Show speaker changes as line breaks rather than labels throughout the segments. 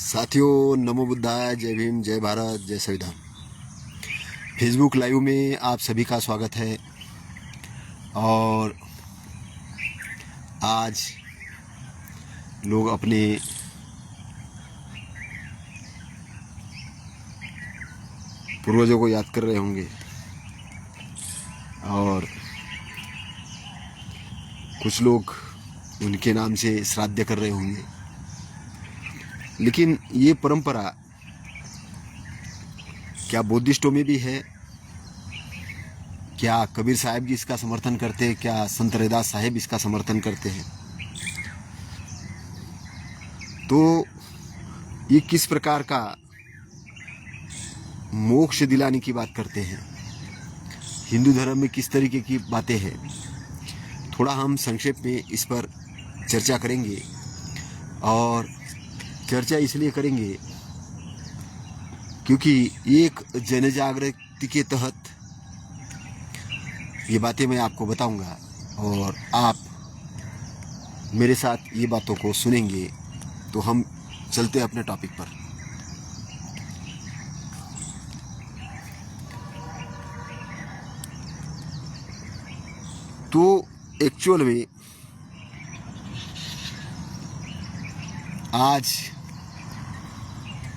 साथियों, नमो बुद्धाय, जय भीम, जय भारत, जय संविधान। फेसबुक लाइव में आप सभी का स्वागत है। और आज लोग अपने पूर्वजों को याद कर रहे होंगे और कुछ लोग उनके नाम से श्राद्ध कर रहे होंगे। लेकिन ये परंपरा क्या बुद्धिस्टों में भी है? क्या कबीर साहब जी इसका समर्थन करते हैं? क्या संत रैदास साहेब इसका समर्थन करते हैं? तो ये किस प्रकार का मोक्ष दिलाने की बात करते हैं? हिंदू धर्म में किस तरीके की बातें हैं? थोड़ा हम संक्षेप में इस पर चर्चा करेंगे। और चर्चा इसलिए करेंगे क्योंकि एक जन जागृति के तहत ये बातें मैं आपको बताऊंगा और आप मेरे साथ ये बातों को सुनेंगे। तो हम चलते हैं अपने टॉपिक पर। तो एक्चुअल में आज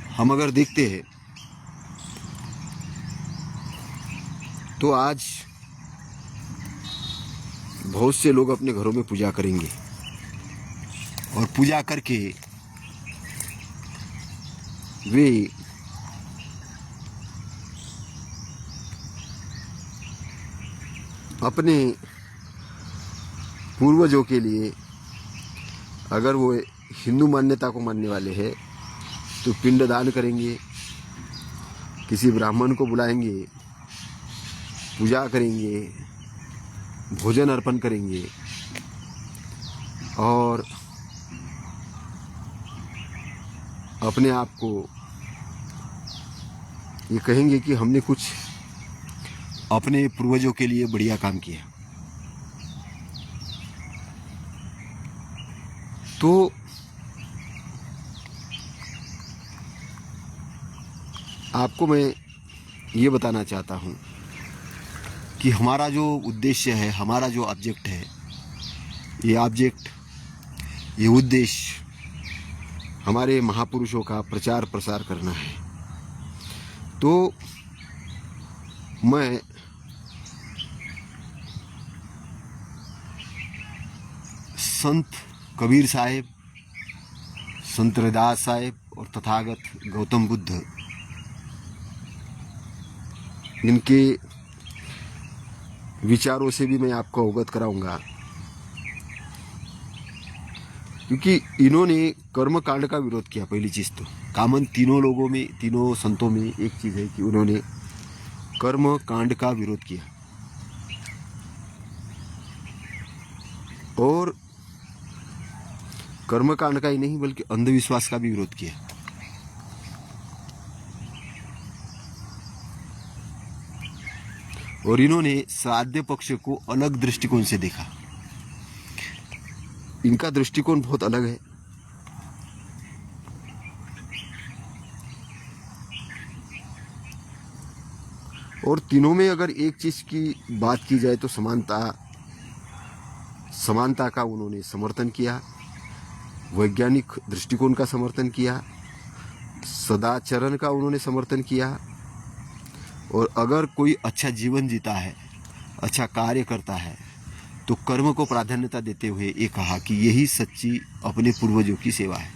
हम अगर देखते हैं तो आज बहुत से लोग अपने घरों में पूजा करेंगे और पूजा करके वे अपने पूर्वजों के लिए, अगर वो हिंदू मान्यता को मानने वाले हैं तो पिंडदान करेंगे, किसी ब्राह्मण को बुलाएंगे, पूजा करेंगे, भोजन अर्पण करेंगे और अपने आप को ये कहेंगे कि हमने कुछ अपने पूर्वजों के लिए बढ़िया काम किया। तो आपको मैं ये बताना चाहता हूँ कि हमारा जो उद्देश्य है, हमारा जो ऑब्जेक्ट है, ये उद्देश्य हमारे महापुरुषों का प्रचार प्रसार करना है। तो मैं संत कबीर साहेब, संत रैदास साहेब और तथागत गौतम बुद्ध, इनके विचारों से भी मैं आपको अवगत कराऊंगा। क्योंकि इन्होंने कर्म कांड का विरोध किया। पहली चीज तो कॉमन तीनों लोगों में, तीनों संतों में एक चीज है कि उन्होंने कर्म कांड का विरोध किया और कर्म कांड का ही नहीं बल्कि अंधविश्वास का भी विरोध किया। और इन्होंने श्राद्ध पक्ष को अलग दृष्टिकोण से देखा। इनका दृष्टिकोण बहुत अलग है। और तीनों में अगर एक चीज की बात की जाए तो समानता का उन्होंने समर्थन किया, वैज्ञानिक दृष्टिकोण का समर्थन किया, सदाचरण का उन्होंने समर्थन किया। और अगर कोई अच्छा जीवन जीता है, अच्छा कार्य करता है, तो कर्म को प्राधान्यता देते हुए ये कहा कि यही सच्ची अपने पूर्वजों की सेवा है।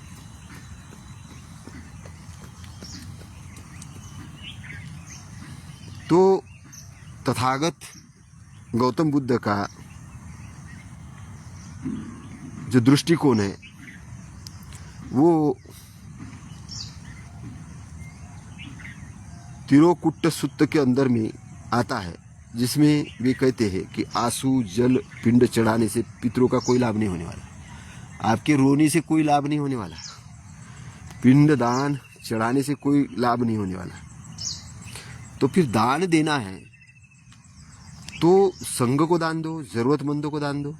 तो तथागत गौतम बुद्ध का जो दृष्टिकोण है वो तिरोकुट्ट सूत्र के अंदर में आता है, जिसमें वे कहते हैं कि आंसू जल पिंड चढ़ाने से पितरों का कोई लाभ नहीं होने वाला, आपके रोने से कोई लाभ नहीं होने वाला, पिंड दान चढ़ाने से कोई लाभ नहीं होने वाला। तो फिर दान देना है तो संघ को दान दो, जरूरतमंदों को दान दो।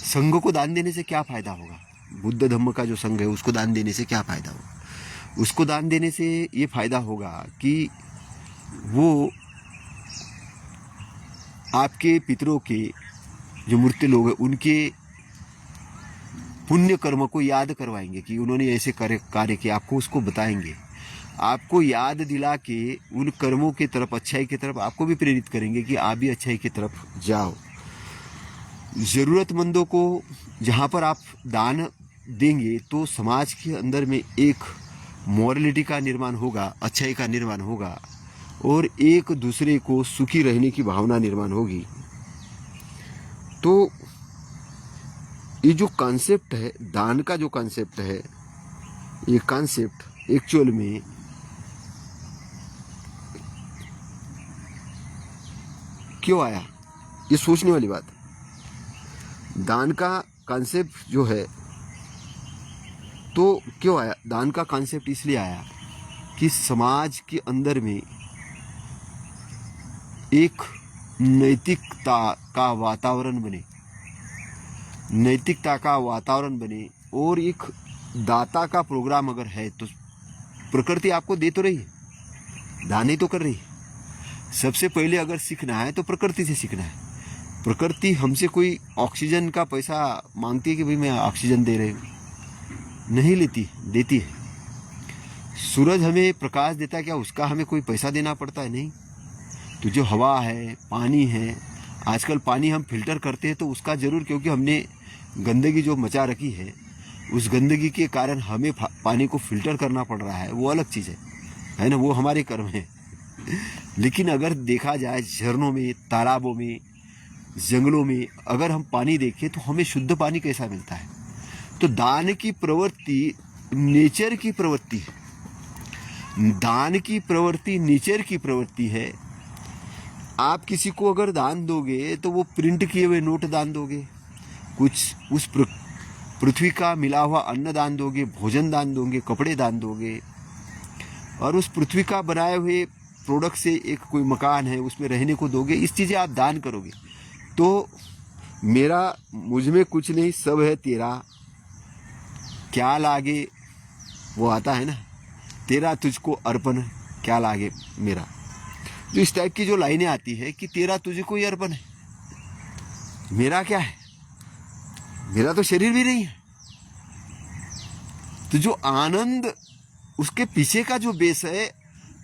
संघ को दान देने से क्या फायदा होगा? बुद्ध धम्म का जो संघ है उसको दान देने से क्या फ़ायदा होगा? उसको दान देने से ये फ़ायदा होगा कि वो आपके पितरों के जो मृत्यु लोग हैं उनके पुण्य कर्म को याद करवाएंगे कि उन्होंने ऐसे कार्य किए, आपको उसको बताएंगे, आपको याद दिला के उन कर्मों की तरफ, अच्छाई की तरफ आपको भी प्रेरित करेंगे कि आप भी अच्छाई की तरफ जाओ। ज़रूरतमंदों को जहाँ पर आप दान देंगे तो समाज के अंदर में एक मॉरलिटी का निर्माण होगा, अच्छाई का निर्माण होगा और एक दूसरे को सुखी रहने की भावना निर्माण होगी। तो ये जो कॉन्सेप्ट है, दान का जो कॉन्सेप्ट है, ये कॉन्सेप्ट एक्चुअल में क्यों आया, ये सोचने वाली बात है। दान का कॉन्सेप्ट जो है तो क्यों आया? दान का कॉन्सेप्ट इसलिए आया कि समाज के अंदर में एक नैतिकता का वातावरण बने, नैतिकता का वातावरण बने और एक दाता का प्रोग्राम अगर है तो प्रकृति आपको दे तो रही है, दान ही तो कर रही है। सबसे पहले अगर सीखना है तो प्रकृति से सीखना है। प्रकृति हमसे कोई ऑक्सीजन का पैसा मांगती है कि भाई मैं ऑक्सीजन दे रही हूँ? नहीं लेती, देती है। सूरज हमें प्रकाश देता है, क्या उसका हमें कोई पैसा देना पड़ता है? नहीं। तो जो हवा है, पानी है, आजकल पानी हम फिल्टर करते हैं तो उसका ज़रूर, क्योंकि हमने गंदगी जो मचा रखी है उस गंदगी के कारण हमें पानी को फिल्टर करना पड़ रहा है, वो अलग चीज़ है ना, वो हमारे कर्म है। लेकिन अगर देखा जाए झरनों में, तालाबों में, जंगलों में अगर हम पानी देखें तो हमें शुद्ध पानी कैसा मिलता है? तो दान की प्रवृत्ति नेचर की प्रवृत्ति है। दान की प्रवृत्ति नेचर की प्रवृत्ति है। आप किसी को अगर दान दोगे तो वो प्रिंट किए हुए नोट दान दोगे, कुछ उस पृथ्वी का मिला हुआ अन्न दान दोगे, भोजन दान दोगे, कपड़े दान दोगे, और उस पृथ्वी का बनाए हुए प्रोडक्ट से एक कोई मकान है उसमें रहने को दोगे। इस चीज़ें आप दान करोगे। तो मेरा मुझ में कुछ नहीं, सब है तेरा, क्या लागे वो आता है ना, तेरा तुझको अर्पण क्या लागे मेरा। जो इस टाइप की जो लाइनें आती है कि तेरा तुझको ही अर्पण है, मेरा क्या है, मेरा तो शरीर भी नहीं है। तो जो आनंद उसके पीछे का जो बेस है,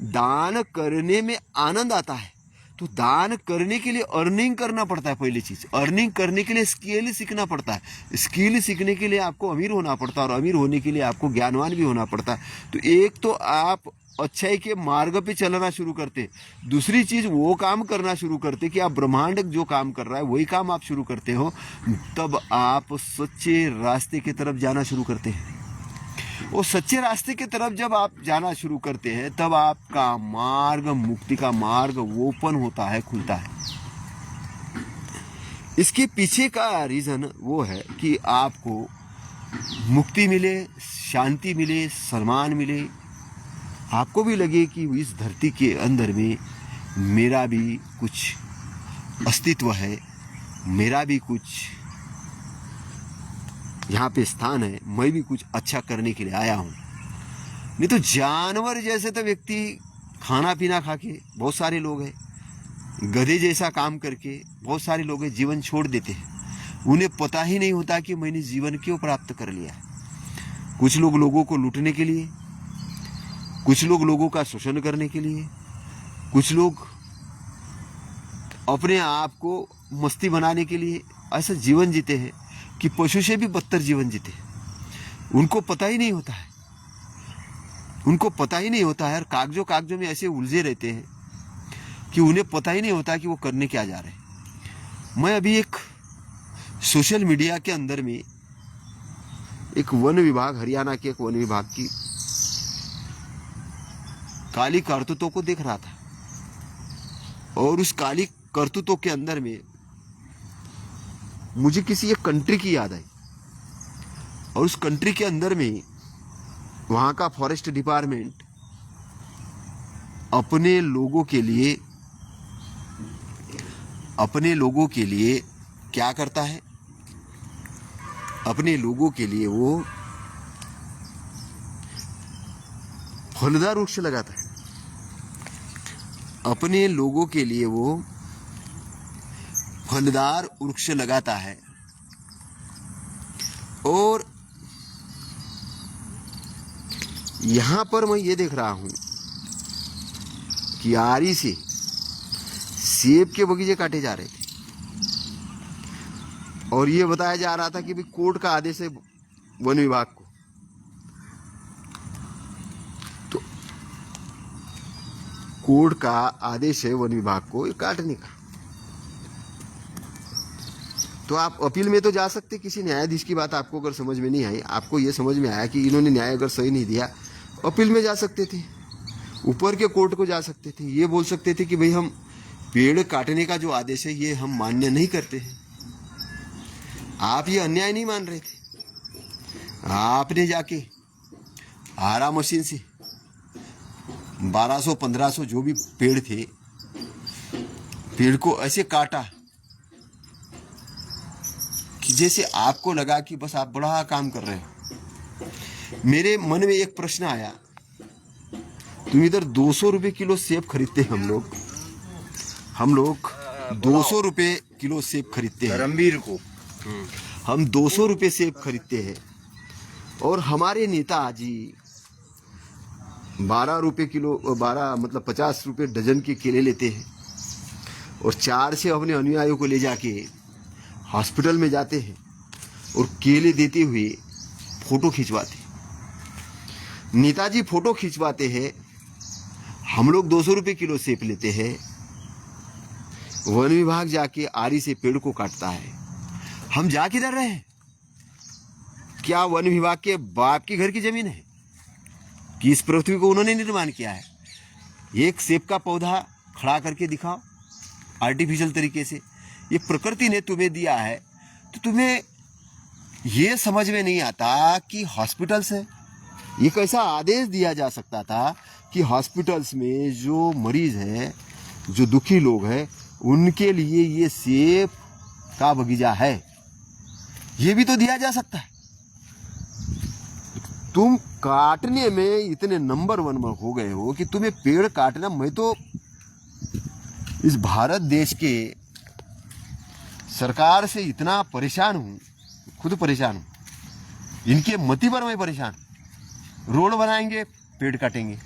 दान करने में आनंद आता है। तो दान करने के लिए अर्निंग करना पड़ता है। पहली चीज, अर्निंग करने के लिए स्किल सीखना पड़ता है। स्किल सीखने के लिए आपको अमीर होना पड़ता है और अमीर होने के लिए आपको ज्ञानवान भी होना पड़ता है। तो एक तो आप अच्छाई के मार्ग पे चलना शुरू करते, दूसरी चीज वो काम करना शुरू करते कि आप ब्रह्मांड जो काम कर रहा है वही काम आप शुरू करते हो, तब आप सच्चे रास्ते की तरफ जाना शुरू करते हैं। वो सच्चे रास्ते की तरफ जब आप जाना शुरू करते हैं तब आपका मार्ग, मुक्ति का मार्ग ओपन होता है, खुलता है। इसके पीछे का रीजन वो है कि आपको मुक्ति मिले, शांति मिले, सम्मान मिले, आपको भी लगे कि इस धरती के अंदर में मेरा भी कुछ अस्तित्व है, मेरा भी कुछ यहाँ पे स्थान है, मैं भी कुछ अच्छा करने के लिए आया हूँ। नहीं तो जानवर जैसे तो व्यक्ति खाना पीना खा के, बहुत सारे लोग हैं गधे जैसा काम करके, बहुत सारे लोग हैं जीवन छोड़ देते हैं। उन्हें पता ही नहीं होता कि मैंने जीवन क्यों प्राप्त कर लिया है। कुछ लोग लोगों को लूटने के लिए, कुछ लोग लोगों का शोषण करने के लिए, कुछ लोग अपने आप को मस्ती बनाने के लिए ऐसा जीवन जीते हैं कि पशु से भी बदतर जीवन जीते हैं। उनको पता ही नहीं होता है, उनको पता ही नहीं होता है, और कागजों में ऐसे उलझे रहते हैं कि उन्हें पता ही नहीं होता कि वो करने क्या जा रहे हैं। मैं अभी एक सोशल मीडिया के अंदर में एक वन विभाग, हरियाणा के एक वन विभाग की काली करतूतों को देख रहा था, और उस काली करतूतों के अंदर में मुझे किसी एक कंट्री की याद आई। और उस कंट्री के अंदर में वहां का फॉरेस्ट डिपार्टमेंट अपने लोगों के लिए क्या करता है, अपने लोगों के लिए वो फलदार वृक्ष लगाता है, अपने लोगों के लिए वो फलदार वृक्ष लगाता है। और यहां पर मैं ये देख रहा हूं कि आरी से सेब के बगीचे काटे जा रहे थे और ये बताया जा रहा था कि भाई कोर्ट का आदेश है वन विभाग को। तो कोर्ट का आदेश है वन विभाग को ये काटने का, तो आप अपील में तो जा सकते। किसी न्यायाधीश की बात आपको अगर समझ में नहीं आई, आपको ये समझ में आया कि इन्होंने न्याय अगर सही नहीं दिया, अपील में जा सकते थे, ऊपर के कोर्ट को जा सकते थे, ये बोल सकते थे कि भाई हम पेड़ काटने का जो आदेश है ये हम मान्य नहीं करते हैं। आप ये अन्याय नहीं मान रहे थे, आपने जाके आरा मशीन से 1200-1500 जो भी पेड़ थे, पेड़ को ऐसे काटा कि जैसे आपको लगा कि बस आप बड़ा काम कर रहे हो। मेरे मन में एक प्रश्न आया, तुम इधर 200 रुपये किलो सेब खरीदते हैं, हम लोग 200 रुपये किलो सेब खरीदते हैं,
धर्मवीर को
हम 200 रुपये सेब खरीदते हैं और हमारे नेता जी 12 रुपये किलो, 12 मतलब 50 रुपये डजन के केले लेते हैं और 4 से अपने अनुयायियों को ले जाके हॉस्पिटल में जाते हैं और केले देते हुए फोटो खिंचवाते हैं। नेताजी फोटो खिंचवाते हैं, हम लोग 200 रुपये किलो सेब लेते हैं, वन विभाग जाके आरी से पेड़ को काटता है। हम जा किधर रहे हैं? क्या वन विभाग के बाप के घर की जमीन है कि इस पृथ्वी को उन्होंने निर्माण किया है? एक सेब का पौधा खड़ा करके दिखाओ आर्टिफिशियल तरीके से, ये प्रकृति ने तुम्हें दिया है। तो तुम्हें ये समझ में नहीं आता कि हॉस्पिटल से ये कैसा आदेश दिया जा सकता था कि हॉस्पिटल्स में जो मरीज हैं, जो दुखी लोग हैं, उनके लिए ये सेब का बगीचा है, ये भी तो दिया जा सकता है। तुम काटने में इतने नंबर 1 में हो गए हो कि तुम्हें पेड़ काटना, मैं तो इस भारत देश के सरकार से इतना परेशान हूं, खुद परेशान हूं, इनके मति पर मैं परेशान। रोड बनाएंगे, पेड़ काटेंगे,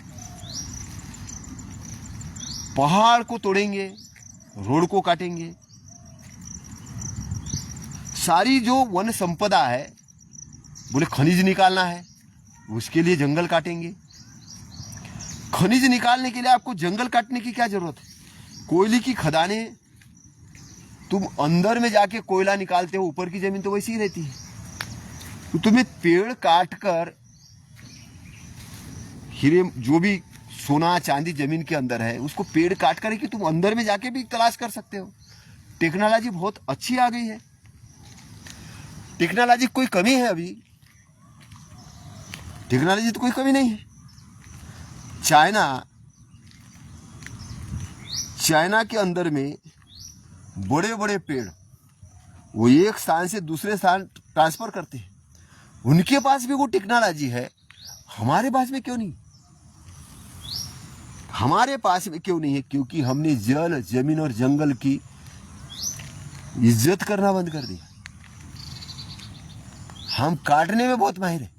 पहाड़ को तोड़ेंगे, रोड को काटेंगे, सारी जो वन संपदा है, बोले खनिज निकालना है उसके लिए जंगल काटेंगे। खनिज निकालने के लिए आपको जंगल काटने की क्या जरूरत है? कोयले की खदानें, तुम अंदर में जाके कोयला निकालते हो, ऊपर की जमीन तो वैसी ही रहती है। तो तुम्हें पेड़ काटकर हीरे, जो भी सोना चांदी जमीन के अंदर है, उसको पेड़ काट कर कि तुम अंदर में जाके भी तलाश कर सकते हो। टेक्नोलॉजी बहुत अच्छी आ गई है, टेक्नोलॉजी कोई कमी है? अभी टेक्नोलॉजी तो कोई कमी नहीं है। चाइना के अंदर में बड़े बड़े पेड़ वो एक स्थान से दूसरे स्थान ट्रांसफर करते हैं, उनके पास भी वो टेक्नोलॉजी है, हमारे पास में क्यों नहीं? हमारे पास में क्यों नहीं है? क्योंकि हमने जल, जमीन और जंगल की इज्जत करना बंद कर दिया। हम काटने में बहुत माहिर हैं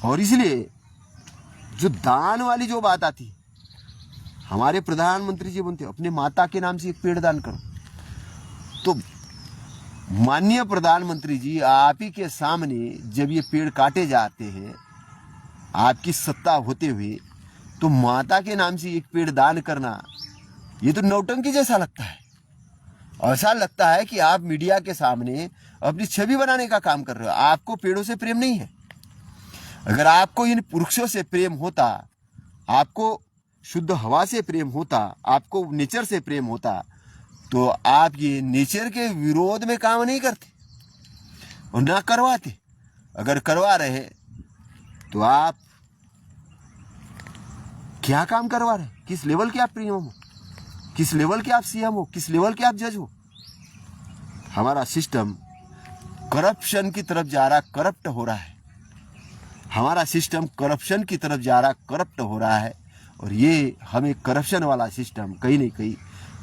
और इसलिए जो दान वाली जो बात आती है, हमारे प्रधानमंत्री जी बोलते अपने माता के नाम से एक पेड़ दान करो। तो माननीय प्रधानमंत्री जी, आप ही के सामने जब ये पेड़ काटे जाते हैं आपकी सत्ता होते हुए, तो माता के नाम से एक पेड़ दान करना, ये तो नौटंकी जैसा लगता है। ऐसा लगता है कि आप मीडिया के सामने अपनी छवि बनाने का काम कर रहे हो। आपको पेड़ों से प्रेम नहीं है। अगर आपको इन वृक्षों से प्रेम होता, आपको शुद्ध हवा से प्रेम होता, आपको नेचर से प्रेम होता, तो आप ये नेचर के विरोध में काम नहीं करते और ना करवाते। अगर करवा रहे तो आप क्या काम करवा रहे? किस लेवल के आप प्रीमियम हो, किस लेवल के आप सीएम हो, किस लेवल के आप जज हो? हमारा सिस्टम करप्शन की तरफ जा रहा, करप्ट हो रहा है। हमारा सिस्टम करप्शन की तरफ जा रहा, करप्ट हो रहा है। और ये हमें करप्शन वाला सिस्टम कहीं न कहीं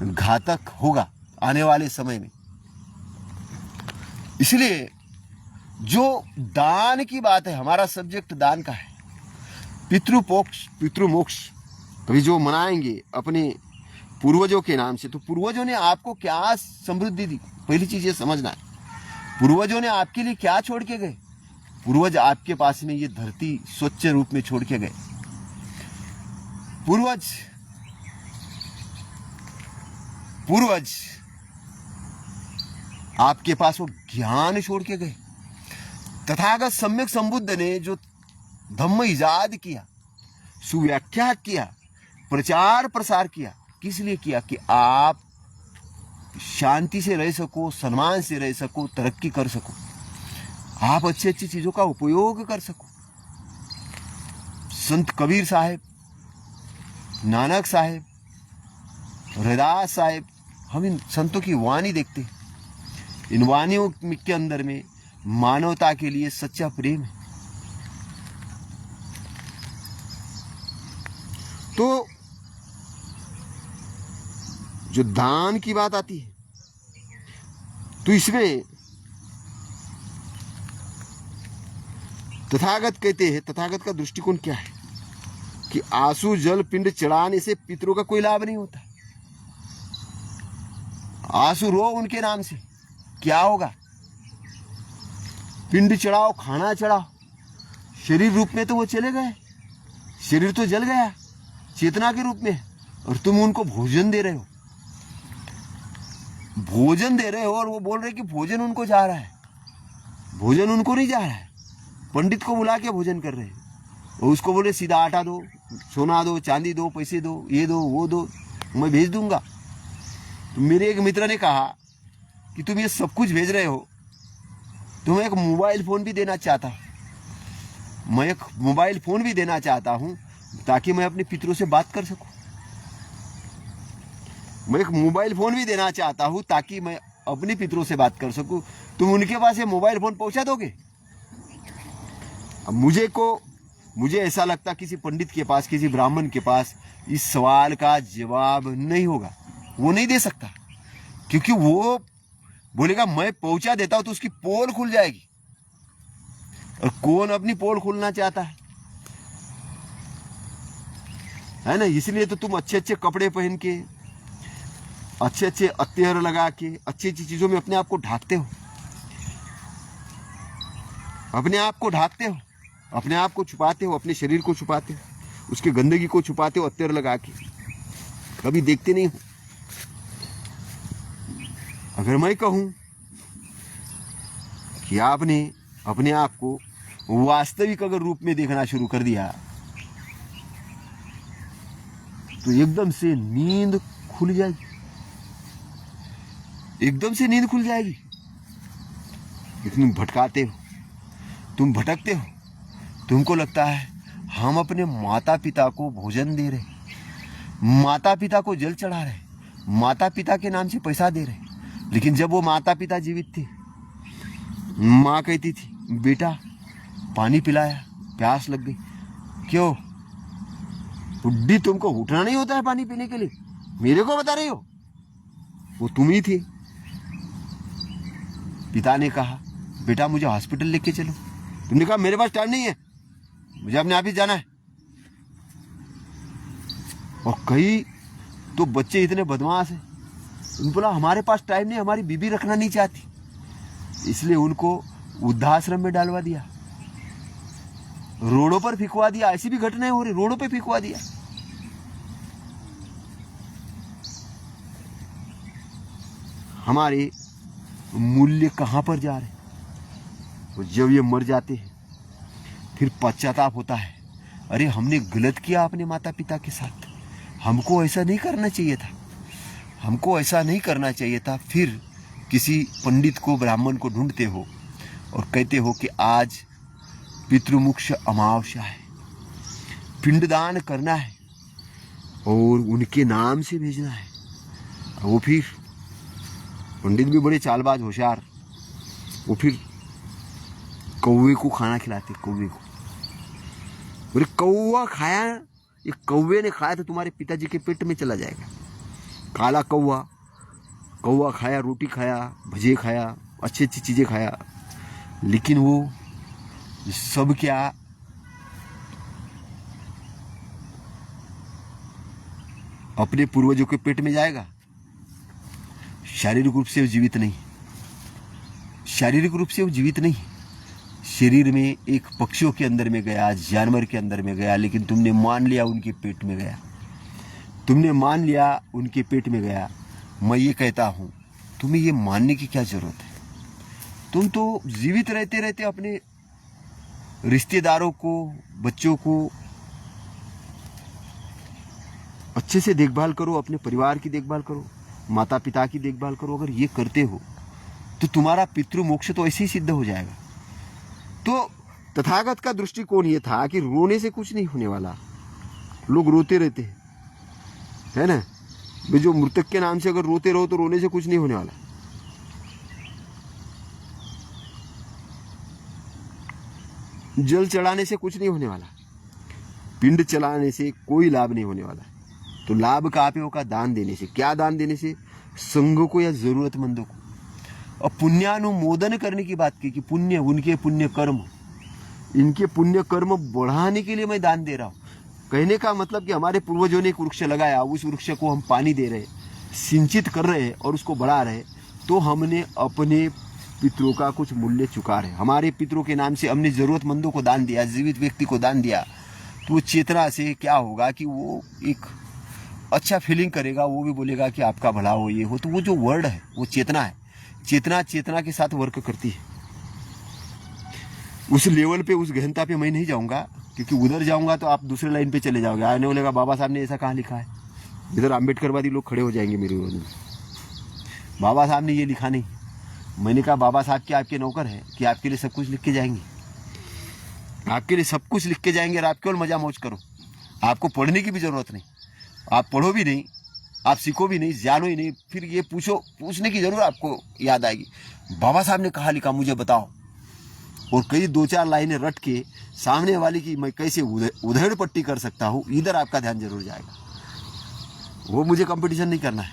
घातक होगा आने वाले समय में। इसलिए जो दान की बात है, हमारा सब्जेक्ट दान का है। पितृपोक्ष पितृमोक्ष कभी जो मनाएंगे अपने पूर्वजों के नाम से, तो पूर्वजों ने आपको क्या समृद्धि दी, पहली चीज ये समझना है। पूर्वजों ने आपके लिए क्या छोड़ के गए? पूर्वज आपके पास में ये धरती स्वच्छ रूप में छोड़ के गए। पूर्वज आपके पास वो ज्ञान छोड़ के गए। तथागत सम्यक संबुद्ध ने जो धम्म इजाद किया, सुव्याख्यात किया, प्रचार प्रसार किया, किस लिए किया? कि आप शांति से रह सको, सम्मान से रह सको, तरक्की कर सको, आप अच्छी अच्छी चीजों का उपयोग कर सको। संत कबीर साहब, नानक साहब, रैदास साहब, हम इन संतों की वाणी देखते हैं। इन वाणियों के अंदर में मानवता के लिए सच्चा प्रेम है। तो जो दान की बात आती है, तो इसमें तथागत कहते हैं, तथागत का दृष्टिकोण क्या है? कि आंसू जल पिंड चढ़ाने से पितरों का कोई लाभ नहीं होता। आंसू रो उनके नाम से, क्या होगा? पिंड चढ़ाओ, खाना चढ़ाओ, शरीर रूप में तो वो चले गए, शरीर तो जल गया, चेतना के रूप में, और तुम उनको भोजन दे रहे हो। भोजन दे रहे हो और वो बोल रहे कि भोजन उनको जा रहा है। भोजन उनको नहीं जा रहा है, पंडित को बुला के भोजन कर रहे हैं। और उसको बोले सीधा आटा दो, सोना दो, चांदी दो, पैसे दो, ये दो, वो दो, मैं भेज दूंगा। तो मेरे एक मित्र ने कहा कि तुम ये सब कुछ भेज रहे हो, तो मैं एक मोबाइल फोन भी देना चाहता हूं। मैं एक मोबाइल फोन भी देना चाहता हूं ताकि मैं अपने पितरों से बात कर सकूं। मैं एक मोबाइल फोन भी देना चाहता हूं ताकि मैं अपने पितरों से बात कर सकूं। तुम उनके पास ये मोबाइल फोन पहुंचा दोगे? अब मुझे ऐसा लगता किसी पंडित के पास, किसी ब्राह्मण के पास इस सवाल का जवाब नहीं होगा, वो नहीं दे सकता। क्योंकि वो बोलेगा मैं पहुंचा देता हूं तो उसकी पोल खुल जाएगी, और कौन अपनी पोल खोलना चाहता है ना? इसलिए तो तुम अच्छे अच्छे कपड़े पहन के, अच्छे अच्छे अत्तेर लगा के, अच्छी अच्छी चीजों में अपने आप को ढाकते हो, अपने आप को ढाकते हो, अपने आप को छुपाते हो, अपने शरीर को छुपाते हो, उसकी गंदगी को छुपाते हो अत्तेर लगा के, कभी देखते नहीं हो। अगर मैं कहूं कि आपने अपने आप को वास्तविक अगर रूप में देखना शुरू कर दिया, तो एकदम से नींद खुल जाएगी, एकदम से नींद खुल जाएगी। तुम भटकाते हो, तुम भटकते हो, तुमको लगता है हम अपने माता पिता को भोजन दे रहे, माता पिता को जल चढ़ा रहे, माता पिता के नाम से पैसा दे रहे। लेकिन जब वो माता पिता जीवित थे, माँ कहती थी बेटा पानी पिलाया, प्यास लग गई, क्यों बुड्ढी तुमको उठना नहीं होता है पानी पीने के लिए, मेरे को बता रही हो? वो तुम ही थी। पिता ने कहा बेटा मुझे हॉस्पिटल लेके चलो, तुमने कहा मेरे पास टाइम नहीं है, मुझे अपने ऑफिस जाना है। और कई तो बच्चे इतने बदमाश हैं, उन्होंने बोला हमारे पास टाइम नहीं, हमारी बीबी रखना नहीं चाहती, इसलिए उनको वृद्धाश्रम में डालवा दिया, रोडों पर फिकवा दिया। ऐसी भी घटनाएं हो रही, रोडों पे फिकवा दिया। हमारे मूल्य कहां पर जा रहे हैं? तो जब ये मर जाते हैं फिर पश्चाताप होता है, अरे हमने गलत किया अपने माता पिता के साथ, हमको ऐसा नहीं करना चाहिए था, हमको ऐसा नहीं करना चाहिए था। फिर किसी पंडित को, ब्राह्मण को ढूंढते हो और कहते हो कि आज पितृमुक्ष अमावस्या है, पिंडदान करना है और उनके नाम से भेजना है। वो फिर पंडित भी बड़े चालबाज होशियार, वो फिर कौवे को खाना खिलाते, कौवे को। बोले कौवा खाया, ये कौवे ने खाया तो तुम्हारे पिताजी के पेट में चला जाएगा। काला कौवा, कौवा खाया, रोटी खाया, भजे खाया, अच्छी अच्छी चीजें खाया, लेकिन वो सब क्या अपने पूर्वजों के पेट में जाएगा। शारीरिक रूप से वो जीवित नहीं, शारीरिक रूप से वो जीवित नहीं। शरीर में एक पक्षियों के अंदर में गया, जानवर के अंदर में गया, लेकिन तुमने मान लिया उनके पेट में गया, तुमने मान लिया उनके पेट में गया। मैं ये कहता हूं, तुम्हें ये मानने की क्या जरूरत है? तुम तो जीवित रहते रहते अपने रिश्तेदारों को, बच्चों को अच्छे से देखभाल करो, अपने परिवार की देखभाल करो, माता पिता की देखभाल करो। अगर ये करते हो तो तुम्हारा पितृ मोक्ष तो ऐसे ही सिद्ध हो जाएगा। तो तथागत का दृष्टिकोण ये था कि रोने से कुछ नहीं होने वाला। लोग रोते रहते हैं, है ना, जो मृतक के नाम से अगर रोते रहो तो रोने से कुछ नहीं होने वाला। जल चढ़ाने से कुछ नहीं होने वाला, पिंड चलाने से कोई लाभ नहीं होने वाला। तो लाभ कहाँ पे होगा? दान देने से। क्या दान देने से? संघ को या जरूरतमंदों को। और पुण्यानुमोदन करने की बात की कि पुण्य, उनके पुण्य कर्म, इनके पुण्य कर्म बढ़ाने के लिए मैं दान दे रहा हूँ। कहने का मतलब कि हमारे पूर्वजों ने एक वृक्ष लगाया, उस वृक्ष को हम पानी दे रहे, सिंचित कर रहे हैं और उसको बढ़ा रहे, तो हमने अपने पितरों का कुछ मूल्य चुका रहे। हमारे पितरों के नाम से हमने जरूरतमंदों को दान दिया, जीवित व्यक्ति को दान दिया, तो वो चेतना से क्या होगा कि वो एक अच्छा फीलिंग करेगा, वो भी बोलेगा कि आपका भला हो, ये हो। तो वो जो वर्ड है वो चेतना है, चेतना चेतना के साथ वर्क करती है। उस लेवल पे, उस गहनता पे मैं नहीं जाऊंगा, क्योंकि उधर जाऊंगा तो आप दूसरे लाइन पे चले जाओगे। आने बोलेगा बाबा साहब ने ऐसा कहाँ लिखा है, इधर अम्बेडकरवादी लोग खड़े हो जाएंगे मेरे विरोध में, बाबा साहब ने ये लिखा नहीं। मैंने कहा बाबा साहब क्या आपके नौकर है कि आपके लिए सब कुछ लिख के जाएंगे? आपके लिए सब कुछ लिख के जाएंगे और आप केवल मजा मौज करो। आपको पढ़ने की भी जरूरत नहीं, आप पढ़ो भी नहीं, आप सीखो भी नहीं, जानो ही नहीं, फिर ये पूछने की जरूरत आपको याद आएगी, बाबा साहब ने कहा लिखा मुझे बताओ। और कई 2-4 लाइनें रट के सामने वाले की मैं कैसे उधेड़ पट्टी कर सकता हूँ, इधर आपका ध्यान जरूर जाएगा। वो मुझे कंपटीशन नहीं करना है,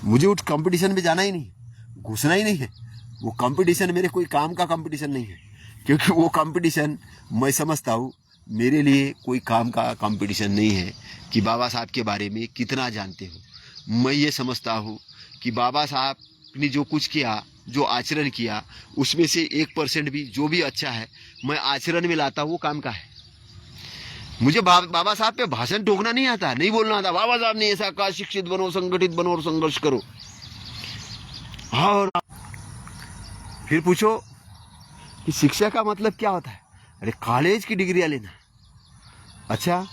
मुझे उस कंपटीशन में जाना ही नहीं, घुसना ही नहीं है। वो कंपटीशन मेरे कोई काम का कंपटीशन नहीं है, क्योंकि वो कंपटीशन मैं समझता हूँ मेरे लिए कोई काम का कंपटीशन नहीं है कि बाबा साहब के बारे में कितना जानते हो। मैं ये समझता हूँ कि बाबा साहब ने जो कुछ किया, जो आचरण किया, उसमें से 1% भी जो भी अच्छा है मैं आचरण में लाता हूँ, वो काम का है। मुझे बाबा साहब पे भाषण ठोकना नहीं आता, नहीं बोलना आता बाबा साहब ने ऐसा कहा, शिक्षित बनो, संगठित बनो और संघर्ष करो। और फिर पूछो कि शिक्षा का मतलब क्या होता है? अरे कॉलेज की डिग्रियां लेना। अच्छा,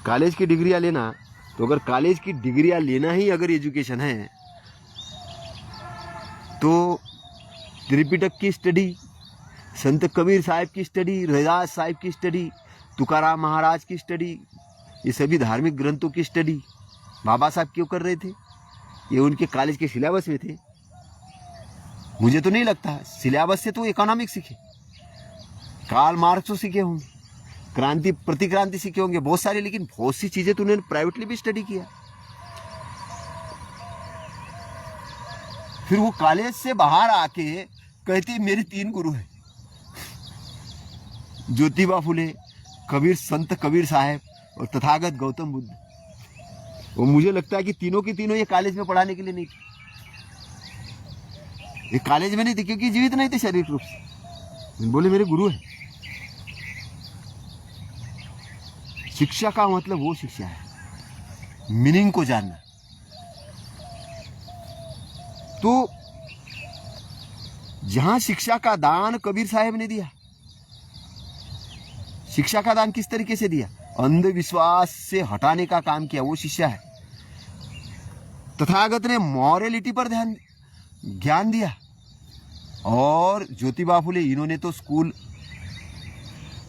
कॉलेज की डिग्रियां लेना, तो अगर कॉलेज की डिग्रियां लेना ही अगर एजुकेशन है, तो त्रिपिटक की स्टडी, संत कबीर साहब की स्टडी, रैदास साहब की स्टडी, तुकाराम महाराज की स्टडी, ये सभी धार्मिक ग्रंथों की स्टडी बाबा साहब क्यों कर रहे थे? ये उनके कॉलेज के सिलेबस में थे। मुझे तो नहीं लगता। सिलेबस से तो इकोनॉमिक्स सीखे, कार्ल मार्क्स तो सीखे होंगे, क्रांति प्रतिक्रांति सीखे होंगे बहुत सारे, लेकिन बहुत सी चीजें तो उन्होंने प्राइवेटली भी स्टडी किया। फिर वो कॉलेज से बाहर आके कहते मेरे 3 गुरु हैं, ज्योतिबा फुले, कबीर, संत कबीर साहब और तथागत गौतम बुद्ध। वो मुझे लगता है कि तीनों की तीनों ये कॉलेज में पढ़ाने के लिए नहीं थे, ये कॉलेज में नहीं थे क्योंकि जीवित नहीं थे शारीरिक रूप से। बोले मेरे गुरु है। शिक्षा का मतलब वो शिक्षा है, मीनिंग को जानना। तो जहां शिक्षा का दान कबीर साहब ने दिया, शिक्षा का दान किस तरीके से दिया? अंधविश्वास से हटाने का काम किया, वो शिक्षा है। तथागत ने मॉरलिटी पर ज्ञान दिया, और ज्योतिबा फुले इन्होंने तो स्कूल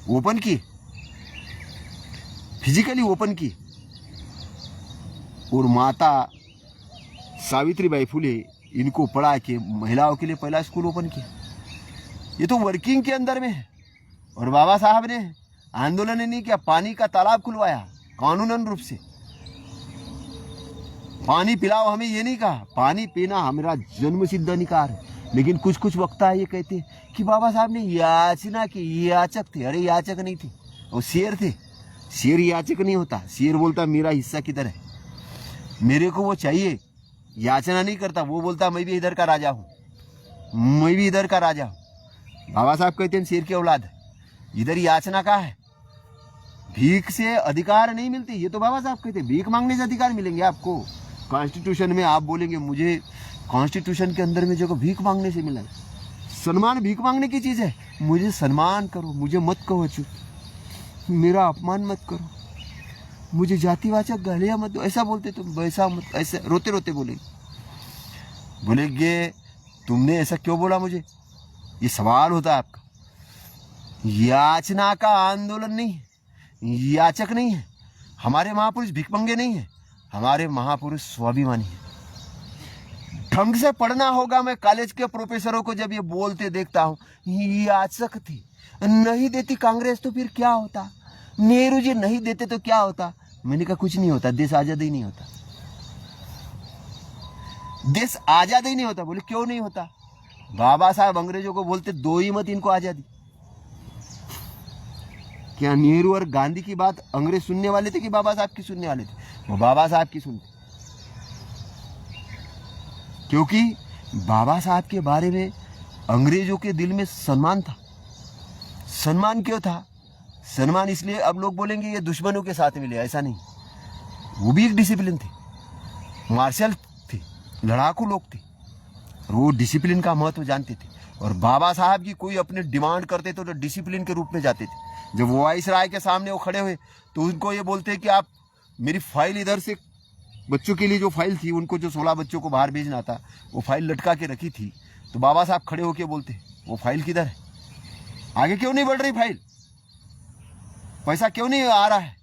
ओपन की, फिजिकली ओपन की, और माता सावित्रीबाई फुले इनको पढ़ा के महिलाओं के लिए पहला स्कूल ओपन किया। ये तो वर्किंग के अंदर में है। और बाबा साहब ने आंदोलन नहीं किया, पानी का तालाब खुलवाया कानूनन रूप से। पानी पिलाओ हमें ये नहीं कहा, पानी पीना हमारा जन्म सिद्ध अधिकार है। लेकिन कुछ कुछ वक्ता ये कहते हैं कि बाबा साहब ने याचना की, याचक थे। अरे याचक नहीं थे, वो शेर थे। शेर याचक नहीं होता। शेर बोलता मेरा हिस्सा किधर है, मेरे को वो चाहिए। याचना नहीं करता, वो बोलता मैं भी इधर का राजा हूँ, मैं भी इधर का राजा हूँ। बाबा साहब कहते हैं शेर की औलाद है, इधर याचना का है, भीख से अधिकार नहीं मिलती। ये तो बाबा साहब कहते हैं भीख मांगने से अधिकार मिलेंगे आपको। कॉन्स्टिट्यूशन में आप बोलेंगे मुझे कॉन्स्टिट्यूशन के अंदर में जो भीख मांगने से मिला है। सम्मान भीख मांगने की चीज़ है। मुझे सम्मान करो, मुझे मत कहो अच्युत, मेरा अपमान मत करो, मुझे जातिवाचक गालियाँ मत दो, ऐसा बोलते तुम, वैसा मत, ऐसे रोते रोते बोलेंगे तुमने ऐसा क्यों बोला मुझे, ये सवाल होता है आपका। याचना का आंदोलन नहीं है, याचक नहीं है। हमारे महापुरुष भिखमंगे नहीं है, हमारे महापुरुष स्वाभिमानी है। ढंग से पढ़ना होगा। मैं कॉलेज के प्रोफेसरों को जब ये बोलते देखता हूँ, याचक थी, नहीं देती कांग्रेस तो फिर क्या होता, नेहरू जी नहीं देते तो क्या होता। मैंने कहा कुछ नहीं होता, देश आजाद ही नहीं होता, देश आजाद ही नहीं होता। बोले क्यों नहीं होता? बाबा साहब अंग्रेजों को बोलते दो ही मत इनको आजादी। क्या नेहरू और गांधी की बात अंग्रेज सुनने वाले थे कि बाबा साहब की सुनने वाले थे? वो बाबा साहब की सुनते, क्योंकि बाबा साहब के बारे में अंग्रेजों के दिल में सम्मान था। सम्मान क्यों था? सम्मान इसलिए अब लोग बोलेंगे ये दुश्मनों के साथ मिले, ऐसा नहीं। वो भी एक डिसिप्लिन थे, मार्शल थे, लड़ाकू लोग थे, और वो डिसिप्लिन का महत्व जानते थे। और बाबा साहब की कोई अपने डिमांड करते तो डिसिप्लिन के रूप में जाते थे। जब वाइस राय के सामने वो खड़े हुए तो उनको ये बोलते कि आप मेरी फाइल इधर से, बच्चों के लिए जो फाइल थी, उनको जो 16 बच्चों को बाहर भेजना था, वो फाइल लटका के रखी थी। तो बाबा साहब खड़े होके बोलते वो फाइल किधर है, आगे क्यों नहीं बढ़ रही फाइल, पैसा क्यों नहीं आ रहा है?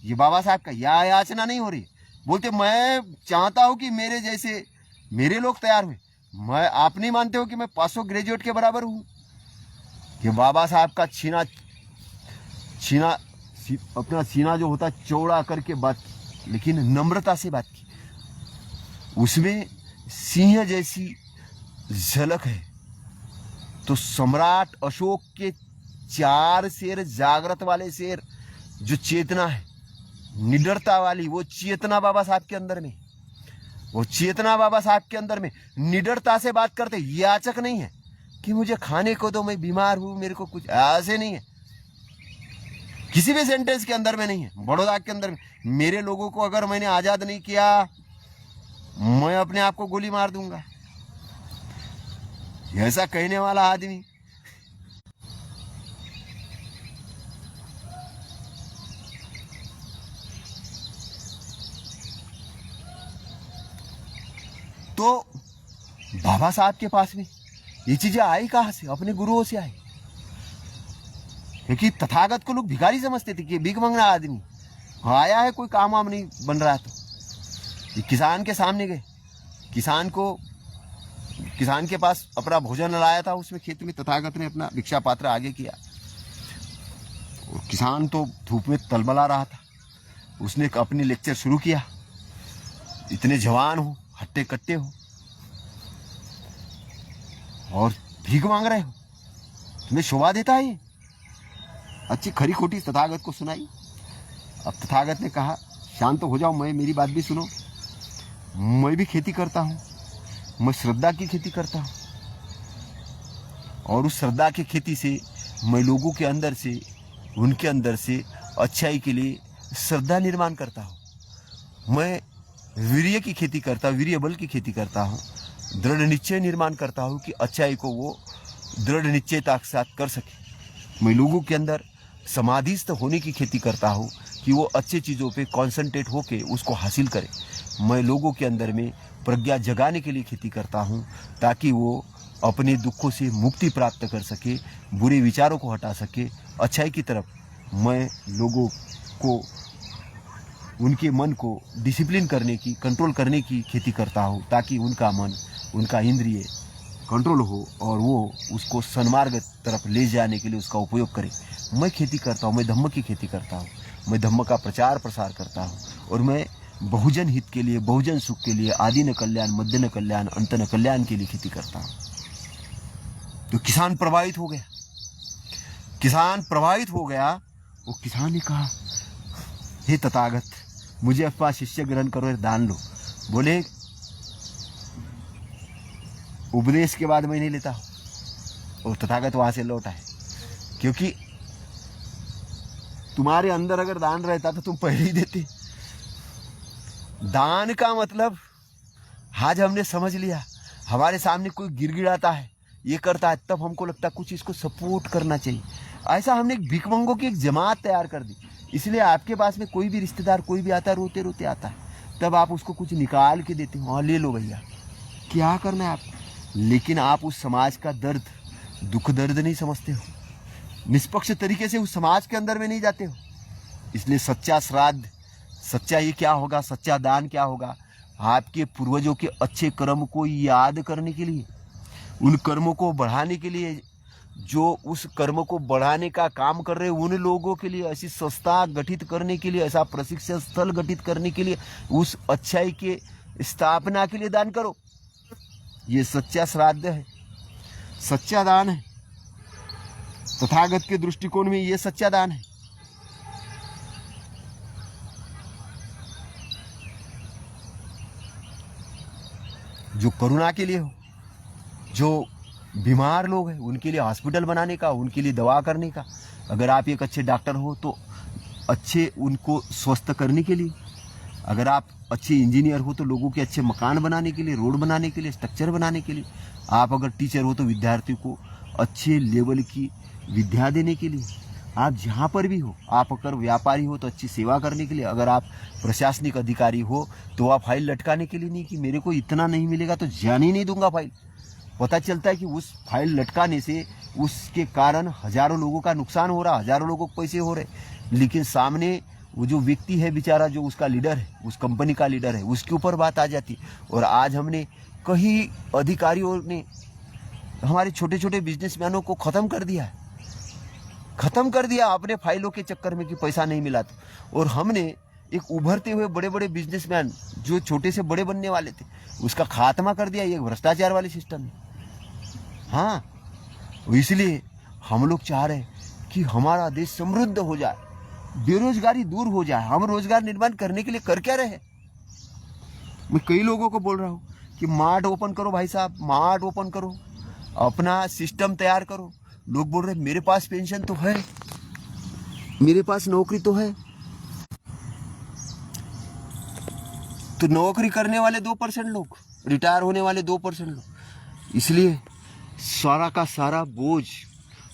ये बाबा साहब का याचना नहीं हो रही। बोलते मैं चाहता हूं कि मेरे जैसे मेरे लोग तैयार हुए। मैं, आप नहीं मानते हो कि मैं 500 ग्रेजुएट के बराबर हूं? ये बाबा साहब का अपना सीना जो होता चौड़ा करके बात, लेकिन नम्रता से बात की। उसमें सिंह जैसी झलक है। तो सम्राट अशोक के 4 शेर, जागृत वाले शेर, जो चेतना है निडरता वाली, वो चेतना बाबा साहब के अंदर में, वो चेतना बाबा साहब के अंदर में निडरता से बात करते। याचक नहीं है कि मुझे खाने को दो, मैं बीमार हूं, मेरे को कुछ, ऐसे नहीं है। किसी भी सेंटेंस के अंदर में नहीं है। बड़ौदा के अंदर में मेरे लोगों को अगर मैंने आजाद नहीं किया, मैं अपने आप को गोली मार दूंगा, ऐसा कहने वाला आदमी। तो बाबा साहब के पास में ये चीजें आई कहां से? अपने गुरुओं से आई। क्योंकि तथागत को लोग भिखारी समझते थे कि भीख मांगना आदमी आया है, कोई काम वाम नहीं बन रहा। तो ये किसान के सामने गए, किसान के पास अपना भोजन लाया था, उसमें खेत में तथागत ने अपना भिक्षा पात्र आगे किया। और किसान तो धूप में तलबला रहा था। उसने अपनी लेक्चर शुरू किया। इतने जवान हो, हट्टे कट्टे हो और भीख मांग रहे हो, तुम्हें शोभा देता है ये? अच्छी खरी खोटी तथागत को सुनाई। अब तथागत ने कहा शांत हो जाओ, मेरी बात भी सुनो। मैं भी खेती करता हूँ, मैं श्रद्धा की खेती करता हूँ, और उस श्रद्धा की खेती से मैं लोगों के अंदर से, उनके अंदर से अच्छाई के लिए श्रद्धा निर्माण करता हूँ। मैं वीर्य की खेती करता हूँ, वीर्य बल की खेती करता हूँ, दृढ़ निश्चय निर्माण करता हूँ कि अच्छाई को वो दृढ़ निश्चयता के साथ कर सके। मैं लोगों के अंदर समाधिस्थ होने की खेती करता हूँ कि वो अच्छे चीज़ों पे कॉन्सेंट्रेट होके उसको हासिल करे। मैं लोगों के अंदर में प्रज्ञा जगाने के लिए खेती करता हूँ ताकि वो अपने दुखों से मुक्ति प्राप्त कर सके, बुरे विचारों को हटा सके, अच्छाई की तरफ। मैं लोगों को, उनके मन को डिसिप्लिन करने की, कंट्रोल करने की खेती करता हूँ ताकि उनका मन, उनका इंद्रिय कंट्रोल हो और वो उसको सन्मार्ग तरफ ले जाने के लिए उसका उपयोग करे। मैं खेती करता हूँ, मैं धम्म की खेती करता हूँ, मैं धम्म का प्रचार प्रसार करता हूँ और मैं बहुजन हित के लिए, बहुजन सुख के लिए, आदि न कल्याण, मध्य न कल्याण, अंत न कल्याण के लिए खेती करता हूँ। तो किसान प्रभावित हो गया। किसान प्रभावित हो गया। वो किसान ने कहा, हे तथागत, मुझे अपना शिष्य ग्रहण करो और दान लो। बोले, उपदेश के बाद मैं नहीं लेता। और तथागत वहां से लौट आए, क्योंकि तुम्हारे अंदर अगर दान रहता तो तुम पहले ही देते। दान का मतलब आज हमने समझ लिया। हमारे सामने कोई गिड़गिड़ाता है, ये करता है, तब हमको लगता है कुछ इसको सपोर्ट करना चाहिए। ऐसा हमने एक भिखमंगों की एक जमात तैयार कर दी। इसलिए आपके पास में कोई भी रिश्तेदार, कोई भी आता है, रोते रोते आता है, तब आप उसको कुछ निकाल के देते हो, हाँ ले लो भैया, क्या करना है आपको। लेकिन आप उस समाज का दर्द, दुख दर्द नहीं समझते हो, निष्पक्ष तरीके से उस समाज के अंदर में नहीं जाते हो। इसलिए सच्चा श्राद्ध, सच्चा ये क्या होगा, सच्चा दान क्या होगा, आपके पूर्वजों के अच्छे कर्म को याद करने के लिए, उन कर्मों को बढ़ाने के लिए, जो उस कर्म को बढ़ाने का काम कर रहे हैं उन लोगों के लिए ऐसी संस्था गठित करने के लिए, ऐसा प्रशिक्षण स्थल गठित करने के लिए, उस अच्छाई के स्थापना के लिए दान करो। ये सच्चा श्राद्ध है, सच्चा दान है। तथागत के दृष्टिकोण में ये सच्चा दान है। जो करुणा के लिए हो, जो बीमार लोग हैं उनके लिए हॉस्पिटल बनाने का, उनके लिए दवा करने का। अगर आप एक अच्छे डॉक्टर हो तो अच्छे उनको स्वस्थ करने के लिए, अगर आप अच्छे इंजीनियर हो तो लोगों के अच्छे मकान बनाने के लिए, रोड बनाने के लिए, स्ट्रक्चर बनाने के लिए, आप अगर टीचर हो तो विद्यार्थी को अच्छे लेवल की विद्या देने के लिए, आप जहाँ पर भी हो, आप अगर व्यापारी हो तो अच्छी सेवा करने के लिए, अगर आप प्रशासनिक अधिकारी हो तो आप फाइल लटकाने के लिए नहीं कि मेरे को इतना नहीं मिलेगा तो जान ही नहीं दूंगा फाइल। पता चलता है कि उस फाइल लटकाने से उसके कारण हजारों लोगों का नुकसान हो रहा, हजारों लोगों को पैसे हो रहे, लेकिन सामने वो जो व्यक्ति है बेचारा, जो उसका लीडर है, उस कंपनी का लीडर है, उसके ऊपर बात आ जाती। और आज हमने कई अधिकारियों ने हमारे छोटे छोटे बिजनेसमैनों को खत्म कर दिया है, खत्म कर दिया अपने फाइलों के चक्कर में कि पैसा नहीं मिला तो। और हमने एक उभरते हुए बड़े बड़े बिजनेसमैन जो छोटे से बड़े बनने वाले थे, उसका खात्मा कर दिया ये भ्रष्टाचार वाले सिस्टम ने। हाँ, इसलिए हम लोग चाह रहे हैं कि हमारा देश समृद्ध हो जाए, बेरोजगारी दूर हो जाए। हम रोजगार निर्माण करने के लिए कर क्या रहे? मैं कई लोगों को बोल रहा हूँ कि मार्ट ओपन करो भाई साहब, मार्ट ओपन करो, अपना सिस्टम तैयार करो। लोग बोल रहे मेरे पास पेंशन तो है, मेरे पास नौकरी तो है। तो नौकरी करने वाले 2% लोग, रिटायर होने वाले 2% लोग, इसलिए सारा का सारा बोझ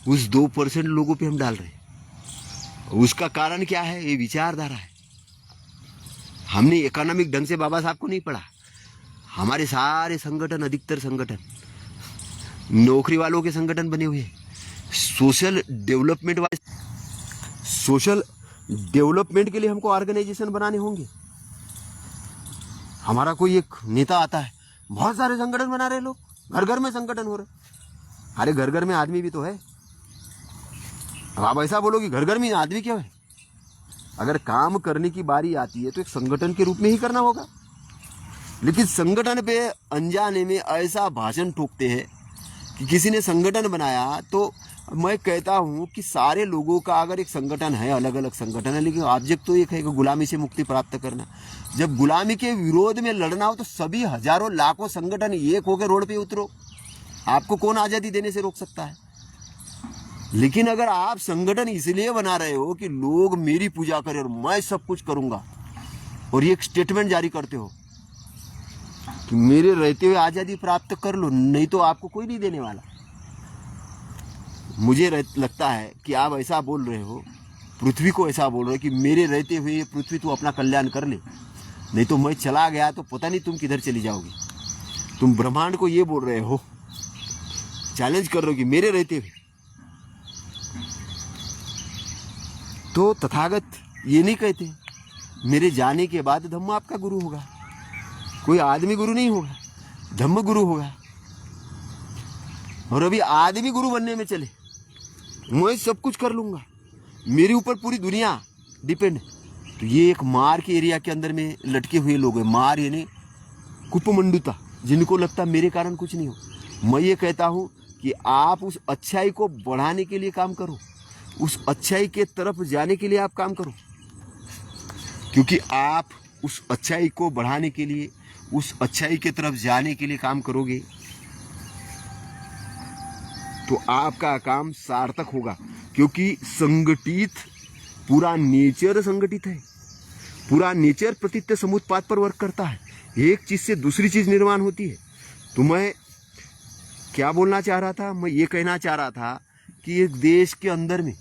उस 2% लोगों पे हम डाल रहे हैं। उसका कारण क्या है? ये विचारधारा है। हमने इकोनॉमिक ढंग से बाबा साहब को नहीं पढ़ा। हमारे सारे संगठन, अधिकतर संगठन नौकरी वालों के संगठन बने हुए हैं। सोशल डेवलपमेंट वाले, सोशल डेवलपमेंट के लिए हमको ऑर्गेनाइजेशन बनाने होंगे। हमारा कोई एक नेता आता है, बहुत सारे संगठन बना रहे लोग, घर घर में संगठन हो रहे। अरे घर घर में आदमी भी तो है। अब आप ऐसा बोलो कि घर घर में आदमी क्यों है? अगर काम करने की बारी आती है तो एक संगठन के रूप में ही करना होगा। लेकिन संगठन पे अनजाने में ऐसा भाषण ठोकते हैं कि किसी ने संगठन बनाया। तो मैं कहता हूं कि सारे लोगों का अगर एक संगठन है, अलग अलग संगठन है, लेकिन ऑब्जेक्ट तो एक है कि गुलामी से मुक्ति प्राप्त करना। जब गुलामी के विरोध में लड़ना हो तो सभी हजारों लाखों संगठन एक होकर रोड पे उतरो। आपको कौन आजादी देने से रोक सकता है? लेकिन अगर आप संगठन इसलिए बना रहे हो कि लोग मेरी पूजा करें और मैं सब कुछ करूंगा, और ये एक स्टेटमेंट जारी करते हो कि मेरे रहते हुए आजादी प्राप्त कर लो, नहीं तो आपको कोई नहीं देने वाला। मुझे लगता है कि आप ऐसा बोल रहे हो, पृथ्वी को ऐसा बोल रहे हो कि मेरे रहते हुए ये पृथ्वी तू अपना कल्याण कर ले, नहीं तो मैं चला गया तो पता नहीं तुम किधर चली जाओगी। तुम ब्रह्मांड को ये बोल रहे हो, चैलेंज कर रहे हो कि मेरे रहते हुए। तो तथागत ये नहीं कहते मेरे जाने के बाद धम्म आपका गुरु होगा। कोई आदमी गुरु नहीं होगा, धम्म गुरु होगा। और अभी आदमी गुरु बनने में चले, मैं सब कुछ कर लूंगा, मेरे ऊपर पूरी दुनिया डिपेंड है। तो ये एक मार के एरिया के अंदर में लटके हुए लोग हैं, मार यानी कुपमंडुता, जिनको लगता मेरे कारण कुछ नहीं हो। मैं ये कहता हूँ कि आप उस अच्छाई को बढ़ाने के लिए काम करो, उस अच्छाई के तरफ जाने के लिए आप काम करो, क्योंकि आप उस अच्छाई को बढ़ाने के लिए, उस अच्छाई के तरफ जाने के लिए काम करोगे तो आपका काम सार्थक होगा। क्योंकि संगठित, पूरा नेचर संगठित है, पूरा नेचर प्रतित्य समुत्पाद पर वर्क करता है, एक चीज से दूसरी चीज निर्माण होती है। तो मैं क्या बोलना चाह रहा था, मैं ये कहना चाह रहा था कि एक देश के अंदर में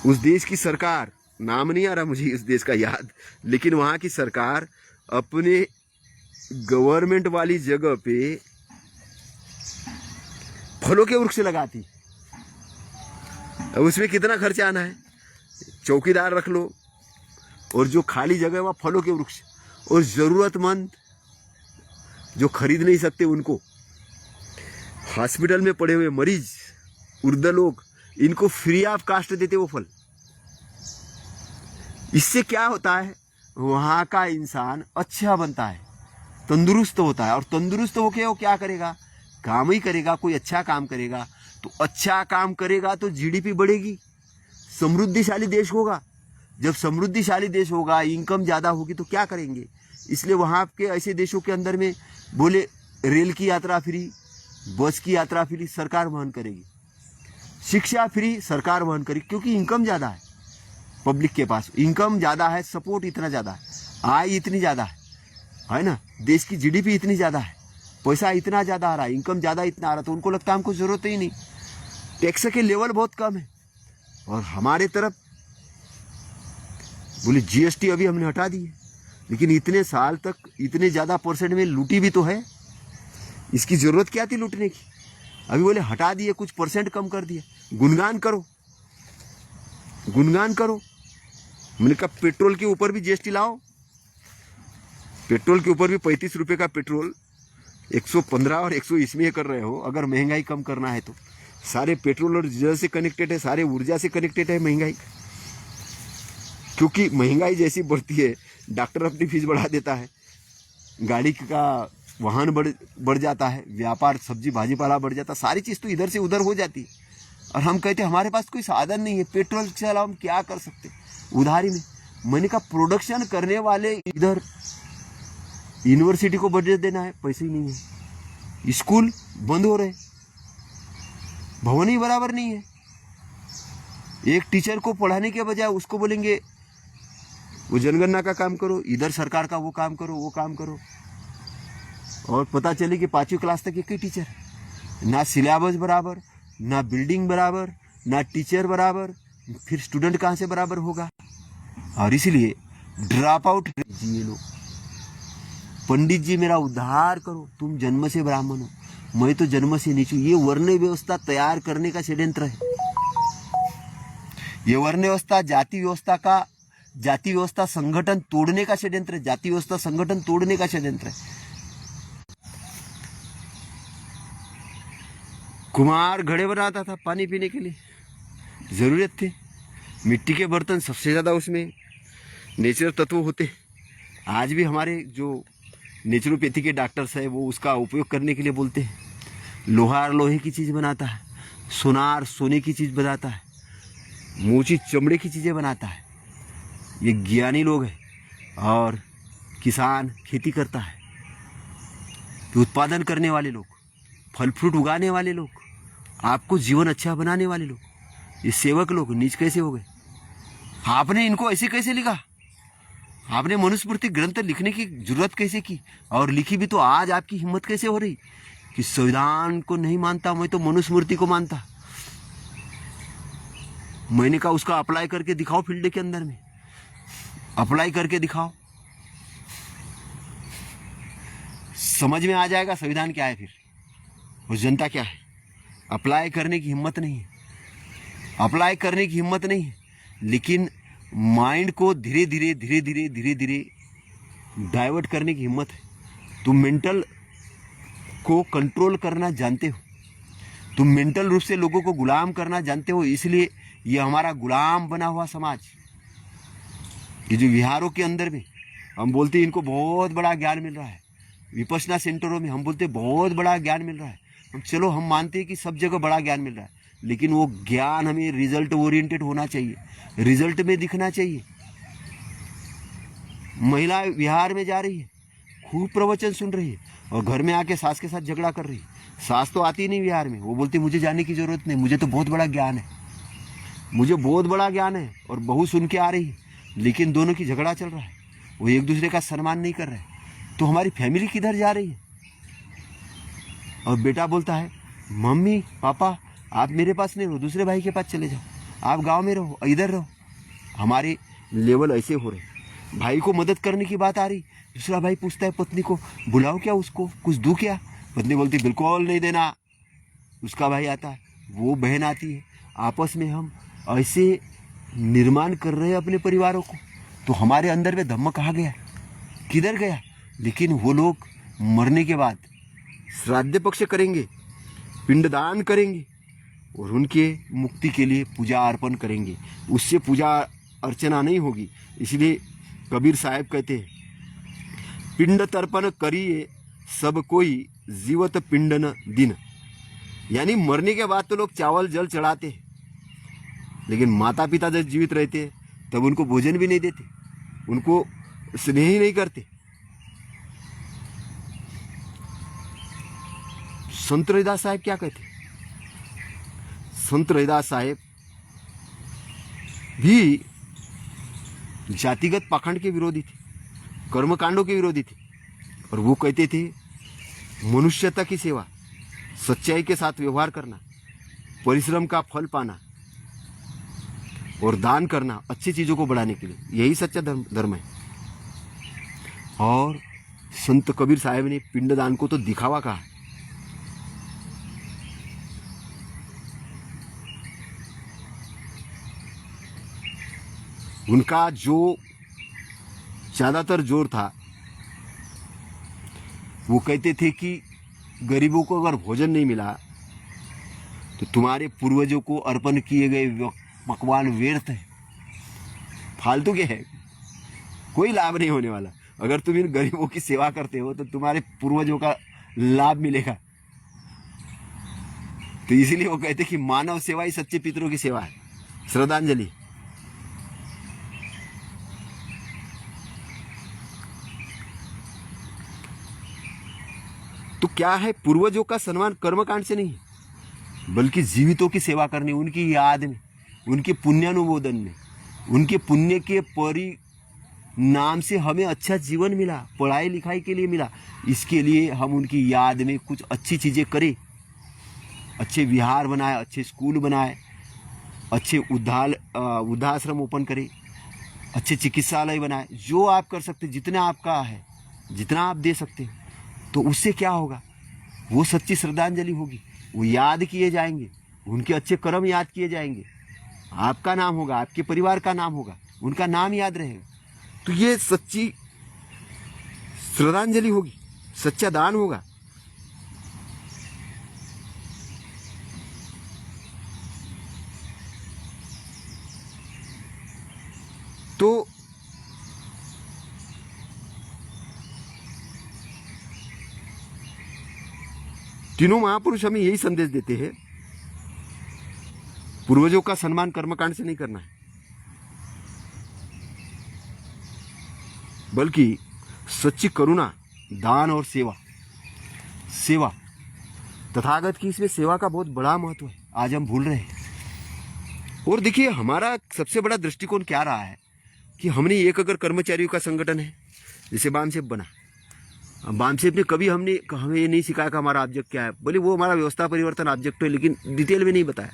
उस देश की सरकार, नाम नहीं आ रहा मुझे इस देश का याद, लेकिन वहाँ की सरकार अपने गवर्नमेंट वाली जगह पे फलों के वृक्ष लगाती। अब उसमें कितना खर्चा आना है, चौकीदार रख लो और जो खाली जगह है वहाँ फलों के वृक्ष, और जरूरतमंद जो खरीद नहीं सकते उनको, हॉस्पिटल में पड़े हुए मरीज, वृद्ध लोग, इनको फ्री ऑफ कास्ट देते वो फल। इससे क्या होता है, वहाँ का इंसान अच्छा बनता है, तंदुरुस्त होता है, और तंदुरुस्त होके वो क्या करेगा, काम ही करेगा, कोई अच्छा काम करेगा। तो अच्छा काम करेगा तो जीडीपी बढ़ेगी, समृद्धिशाली देश होगा। जब समृद्धिशाली देश होगा, इनकम ज़्यादा होगी तो क्या करेंगे, इसलिए वहाँ के ऐसे देशों के अंदर में बोले रेल की यात्रा फ्री, बस की यात्रा फ्री सरकार वहन करेगी, शिक्षा फ्री सरकार वहन करेगी, क्योंकि इनकम ज़्यादा है, पब्लिक के पास इनकम ज़्यादा है, सपोर्ट इतना ज़्यादा है, आय इतनी ज़्यादा है ना, देश की जीडीपी इतनी ज़्यादा है, पैसा इतना ज़्यादा आ रहा है, इनकम ज़्यादा इतना आ रहा है, तो उनको लगता है हमको ज़रूरत ही नहीं, टैक्स के लेवल बहुत कम है। और हमारे तरफ बोले जीएसटी अभी हमने हटा दी है, लेकिन इतने साल तक इतने ज़्यादा परसेंट में लूटी भी तो है, इसकी ज़रूरत क्या थी लूटने की, अभी बोले हटा दिए, कुछ परसेंट कम कर दिए, गुणगान करो, गुणगान करो। मैंने कहा पेट्रोल के ऊपर भी जीएसटी लाओ, पेट्रोल के ऊपर भी 35 रुपये का पेट्रोल 115 और 120 में कर रहे हो। अगर महंगाई कम करना है तो सारे पेट्रोल और डीजल से कनेक्टेड है, सारे ऊर्जा से कनेक्टेड है महंगाई, क्योंकि महंगाई जैसी बढ़ती है, डॉक्टर अपनी फीस बढ़ा देता है, गाड़ी का वाहन बढ़ जाता है, व्यापार सब्जी भाजी पाला बढ़ जाता है, सारी चीज़ तो इधर से उधर हो जाती है। और हम कहते हैं हमारे पास कोई साधन नहीं है, पेट्रोल के अलावा हम क्या कर सकते, उधारी में। मैंने कहा प्रोडक्शन करने वाले इधर यूनिवर्सिटी को बजट देना है, पैसे ही नहीं है, स्कूल बंद हो रहे, भवन ही बराबर नहीं है, एक टीचर को पढ़ाने के बजाय उसको बोलेंगे वो जनगणना का काम करो, इधर सरकार का वो काम करो, वो काम करो, और पता चले कि 5वीं क्लास तक एक ही टीचर, ना सिलेबस बराबर, ना बिल्डिंग बराबर, ना टीचर बराबर, फिर स्टूडेंट कहाँ से बराबर होगा। और इसलिए ड्रॉप आउट जी लोग, पंडित जी मेरा उद्धार करो, तुम जन्म से ब्राह्मण हो, मैं तो जन्म से नीच हूं। ये वर्ण व्यवस्था तैयार करने का षड्यंत्र है, ये वर्ण व्यवस्था जाति व्यवस्था संगठन तोड़ने का षड्यंत्र है, जाति व्यवस्था संगठन तोड़ने का षड्यंत्र है। कुम्हार घड़े बनाता था पानी पीने के लिए, जरूरत थे, मिट्टी के बर्तन सबसे ज्यादा उसमें नेचुरल तत्व होते। आज भी हमारे जो नेचुरोपैथी के डॉक्टर्स है वो उसका उपयोग करने के लिए बोलते हैं। लोहार लोहे की चीज़ बनाता है, सोनार सोने की चीज़ बनाता है, मोची चमड़े की चीज़ें बनाता है। ये ज्ञानी लोग हैं। और किसान खेती करता है, उत्पादन करने वाले लोग, फल फ्रूट उगाने वाले लोग, आपको जीवन अच्छा बनाने वाले लोग, ये सेवक लोग नीच कैसे हो गए? आपने इनको ऐसे कैसे लिखा? आपने मनुस्मृति ग्रंथ लिखने की जरूरत कैसे की? और लिखी भी तो आज आपकी हिम्मत कैसे हो रही कि संविधान को नहीं मानता, मैं तो मनुस्मृति को मानता। मैंने कहा उसका अप्लाई करके दिखाओ, फील्ड के अंदर में अप्लाई करके दिखाओ, समझ में आ जाएगा संविधान क्या है, फिर वो जनता क्या है। अप्लाई करने की हिम्मत नहीं है, अप्लाई करने की हिम्मत नहीं है, लेकिन माइंड को धीरे धीरे डाइवर्ट करने की हिम्मत है। तुम मेंटल को कंट्रोल करना जानते हो, तुम मेंटल रूप से लोगों को गुलाम करना जानते हो, इसलिए ये हमारा गुलाम बना हुआ समाज, ये जो विहारों के अंदर में हम बोलते हैं इनको बहुत बड़ा ज्ञान मिल रहा है, विपश्यना सेंटरों में हम बोलते हैं बहुत बड़ा ज्ञान मिल रहा है, चलो हम मानते हैं कि सब जगह बड़ा ज्ञान मिल रहा है, लेकिन वो ज्ञान हमें रिजल्ट ओरिएंटेड होना चाहिए, रिजल्ट में दिखना चाहिए। महिला विहार में जा रही है, खूब प्रवचन सुन रही है, और घर में आके सास के साथ झगड़ा कर रही है। सास तो आती नहीं विहार में, वो बोलती मुझे जाने की जरूरत नहीं, मुझे तो बहुत बड़ा ज्ञान है, मुझे बहुत बड़ा ज्ञान है, और बहू सुन के आ रही है, लेकिन दोनों की झगड़ा चल रहा है, वो एक दूसरे का सम्मान नहीं कर रहे, तो हमारी फैमिली किधर जा रही है। और बेटा बोलता है मम्मी पापा आप मेरे पास नहीं रहो, दूसरे भाई के पास चले जाओ, आप गांव में रहो, इधर रहो। हमारे लेवल ऐसे हो रहे, भाई को मदद करने की बात आ रही, दूसरा भाई पूछता है पत्नी को बुलाओ क्या उसको, कुछ दूं क्या, पत्नी बोलती बिल्कुल नहीं देना। उसका भाई आता है, वो बहन आती है, आपस में हम ऐसे निर्माण कर रहे हैं अपने परिवारों को। तो हमारे अंदर में धम्म कहाँ गया, किधर गया। लेकिन वो लोग मरने के बाद श्राद्ध पक्ष करेंगे, पिंडदान करेंगे, और उनके मुक्ति के लिए पूजा अर्पण करेंगे, उससे पूजा अर्चना नहीं होगी। इसलिए कबीर साहब कहते हैं पिंड तर्पण करिए सब कोई जीवत पिंडन दिन, यानी मरने के बाद तो लोग चावल जल चढ़ाते हैं, लेकिन माता पिता जब जीवित रहते हैं तब उनको भोजन भी नहीं देते, उनको स्नेह ही नहीं करते। संत रविदास साहब क्या कहते, संत रविदास साहब भी जातिगत पाखंड के विरोधी थे, कर्मकांडों के विरोधी थे, और वो कहते थे मनुष्यता की सेवा, सच्चाई के साथ व्यवहार करना, परिश्रम का फल पाना और दान करना अच्छी चीजों को बढ़ाने के लिए, यही सच्चा धर्म है। और संत कबीर साहब ने पिंडदान को तो दिखावा कहा। उनका जो ज्यादातर जोर था, वो कहते थे कि गरीबों को अगर भोजन नहीं मिला तो तुम्हारे पूर्वजों को अर्पण किए गए पकवान व्यर्थ है, फालतू के है, कोई लाभ नहीं होने वाला। अगर तुम इन गरीबों की सेवा करते हो तो तुम्हारे पूर्वजों का लाभ मिलेगा। तो इसीलिए वो कहते कि मानव सेवा ही सच्चे पितरों की सेवा है, श्रद्धांजलि। तो क्या है, पूर्वजों का सम्मान कर्मकांड से नहीं है, बल्कि जीवितों की सेवा करनी, उनकी याद में, उनके पुण्यानुमोदन में, उनके पुण्य के परिणाम से हमें अच्छा जीवन मिला, पढ़ाई लिखाई के लिए मिला, इसके लिए हम उनकी याद में कुछ अच्छी चीज़ें करें, अच्छे विहार बनाए, अच्छे स्कूल बनाए, अच्छे वृद्धाश्रम ओपन करें, अच्छे चिकित्सालय बनाए, जो आप कर सकते, जितना आपका है, जितना आप दे सकते हो, तो उससे क्या होगा, वो सच्ची श्रद्धांजलि होगी, वो याद किए जाएंगे, उनके अच्छे कर्म याद किए जाएंगे, आपका नाम होगा, आपके परिवार का नाम होगा, उनका नाम याद रहेगा। तो ये सच्ची श्रद्धांजलि होगी, सच्चा दान होगा। तो तीनों महापुरुष हमें यही संदेश देते हैं, पूर्वजों का सम्मान कर्मकांड से नहीं करना है, बल्कि सच्ची करुणा, दान और सेवा। सेवा, तथागत की इसमें सेवा का बहुत बड़ा महत्व है, आज हम भूल रहे हैं। और देखिए हमारा सबसे बड़ा दृष्टिकोण क्या रहा है कि हमने एक अगर कर्मचारियों का संगठन है, जैसे बामसेप बना, बामसेप ने कभी हमें ये नहीं सिखाया कि हमारा ऑब्जेक्ट क्या है, बोले वो हमारा व्यवस्था परिवर्तन ऑब्जेक्ट है, लेकिन डिटेल में नहीं बताया।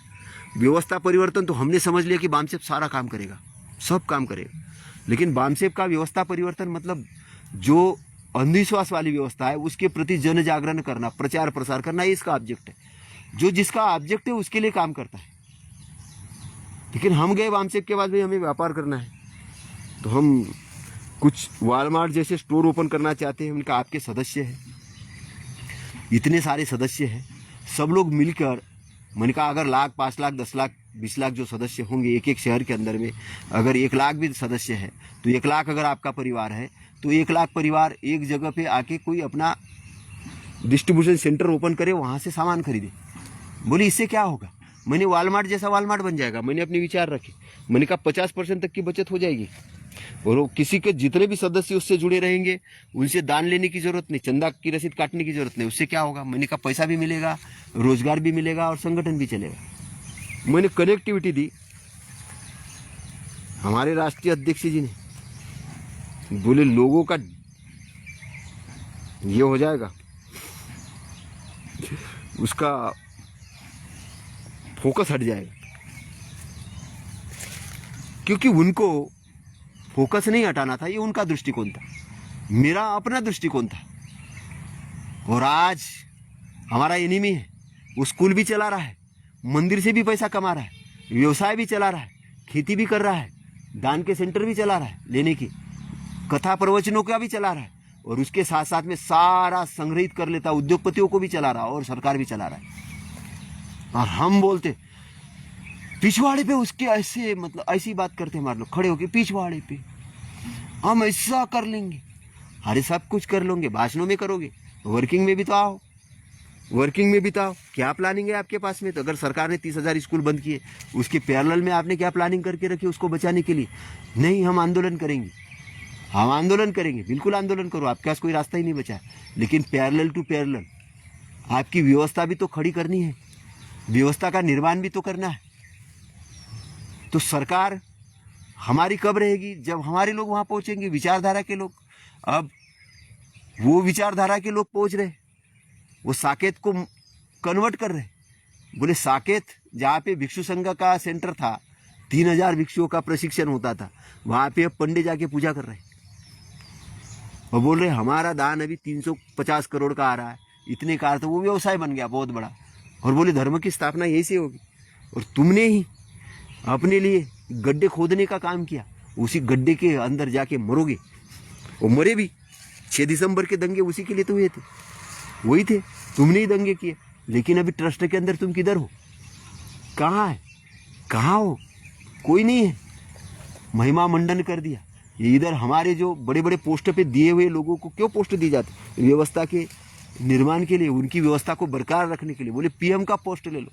व्यवस्था परिवर्तन तो हमने समझ लिया कि बामसेप सारा काम करेगा, सब काम करेगा, लेकिन बामसेप का व्यवस्था परिवर्तन मतलब जो अंधविश्वास वाली व्यवस्था है उसके प्रति जन जागरण करना, प्रचार प्रसार करना, ये इसका ऑब्जेक्ट है। जो जिसका ऑब्जेक्ट है उसके लिए काम करता है। लेकिन हम गए बामसेप के बाद भाई हमें व्यापार करना है, तो हम कुछ वॉलमार्ट जैसे स्टोर ओपन करना चाहते हैं, उनका आपके सदस्य है, इतने सारे सदस्य हैं, सब लोग मिलकर मैंने कहा अगर लाख, 5 लाख, 10 लाख, 20 लाख जो सदस्य होंगे एक एक शहर के अंदर में, अगर 1 लाख भी सदस्य है तो 1 लाख अगर आपका परिवार है तो 1 लाख परिवार एक जगह पे आके कोई अपना डिस्ट्रीब्यूशन सेंटर ओपन करे, वहाँ से सामान खरीदे। बोली इससे क्या होगा? मैंने वालमार्ट जैसा वालमार्ट बन जाएगा। मैंने अपने विचार रखे, मैंने कहा 50% तक की बचत हो जाएगी और वो किसी के जितने भी सदस्य उससे जुड़े रहेंगे उनसे दान लेने की जरूरत नहीं, चंदा की रसीद काटने की जरूरत नहीं। उससे क्या होगा? मैंने कहा पैसा भी मिलेगा, रोजगार भी मिलेगा और संगठन भी चलेगा। मैंने कनेक्टिविटी दी। हमारे राष्ट्रीय अध्यक्ष जी ने बोले लोगों का ये हो जाएगा, उसका फोकस हट जाएगा, क्योंकि उनको फोकस नहीं हटाना था, ये उनका दृष्टिकोण था, मेरा अपना दृष्टिकोण था। और आज हमारा एनिमी है, वो स्कूल भी चला रहा है, मंदिर से भी पैसा कमा रहा है, व्यवसाय भी चला रहा है, खेती भी कर रहा है, दान के सेंटर भी चला रहा है, लेने की कथा प्रवचनों का भी चला रहा है, और उसके साथ साथ में सारा संग्रहित कर लेता, उद्योगपतियों को भी चला रहा और सरकार भी चला रहा है। और हम बोलते पिछवाड़े पे उसके ऐसे, मतलब ऐसी बात करते हमारे लोग खड़े होके, पिछवाड़े पे हम ऐसा कर लेंगे। अरे सब कुछ कर लोगे, भाषणों में करोगे, वर्किंग में भी तो आओ, वर्किंग में भी तो आओ। क्या प्लानिंग है आपके पास में? तो अगर सरकार ने 30,000 स्कूल बंद किए, उसके पैरेलल में आपने क्या प्लानिंग करके रखी उसको बचाने के लिए? नहीं, हम आंदोलन करेंगे, हम आंदोलन करेंगे, बिल्कुल आंदोलन करो, आपके पास कोई रास्ता ही नहीं बचा। लेकिन पैरेलल टू पैरेलल आपकी व्यवस्था भी तो खड़ी करनी है, व्यवस्था का निर्माण भी तो करना है। तो सरकार हमारी कब रहेगी? जब हमारे लोग वहां पहुंचेंगे, विचारधारा के लोग। अब वो विचारधारा के लोग पहुंच रहे, वो साकेत को कन्वर्ट कर रहे। बोले साकेत जहाँ पे भिक्षु संघ का सेंटर था, 3,000 भिक्षुओं का प्रशिक्षण होता था, वहां पे अब पंडे जाके पूजा कर रहे और बोल रहे हमारा दान अभी 350 करोड़ का आ रहा है, इतने का। तो वो व्यवसाय बन गया बहुत बड़ा, और बोले धर्म की स्थापना यही से होगी। और तुमने ही अपने लिए गड्ढे खोदने का काम किया, उसी गड्ढे के अंदर जाके मरोगे। वो मरे भी, 6 दिसंबर के दंगे उसी के लिए तो हुए थे, वही थे, तुमने ही दंगे किए। लेकिन अभी ट्रस्ट के अंदर तुम किधर हो? कहाँ है? कहाँ हो? कोई नहीं है। महिमा मंडन कर दिया। ये इधर हमारे जो बड़े बड़े पोस्ट पे दिए हुए लोगों को क्यों पोस्ट दी जाती? व्यवस्था के निर्माण के लिए, उनकी व्यवस्था को बरकरार रखने के लिए। बोले पीएम का पोस्ट ले लो,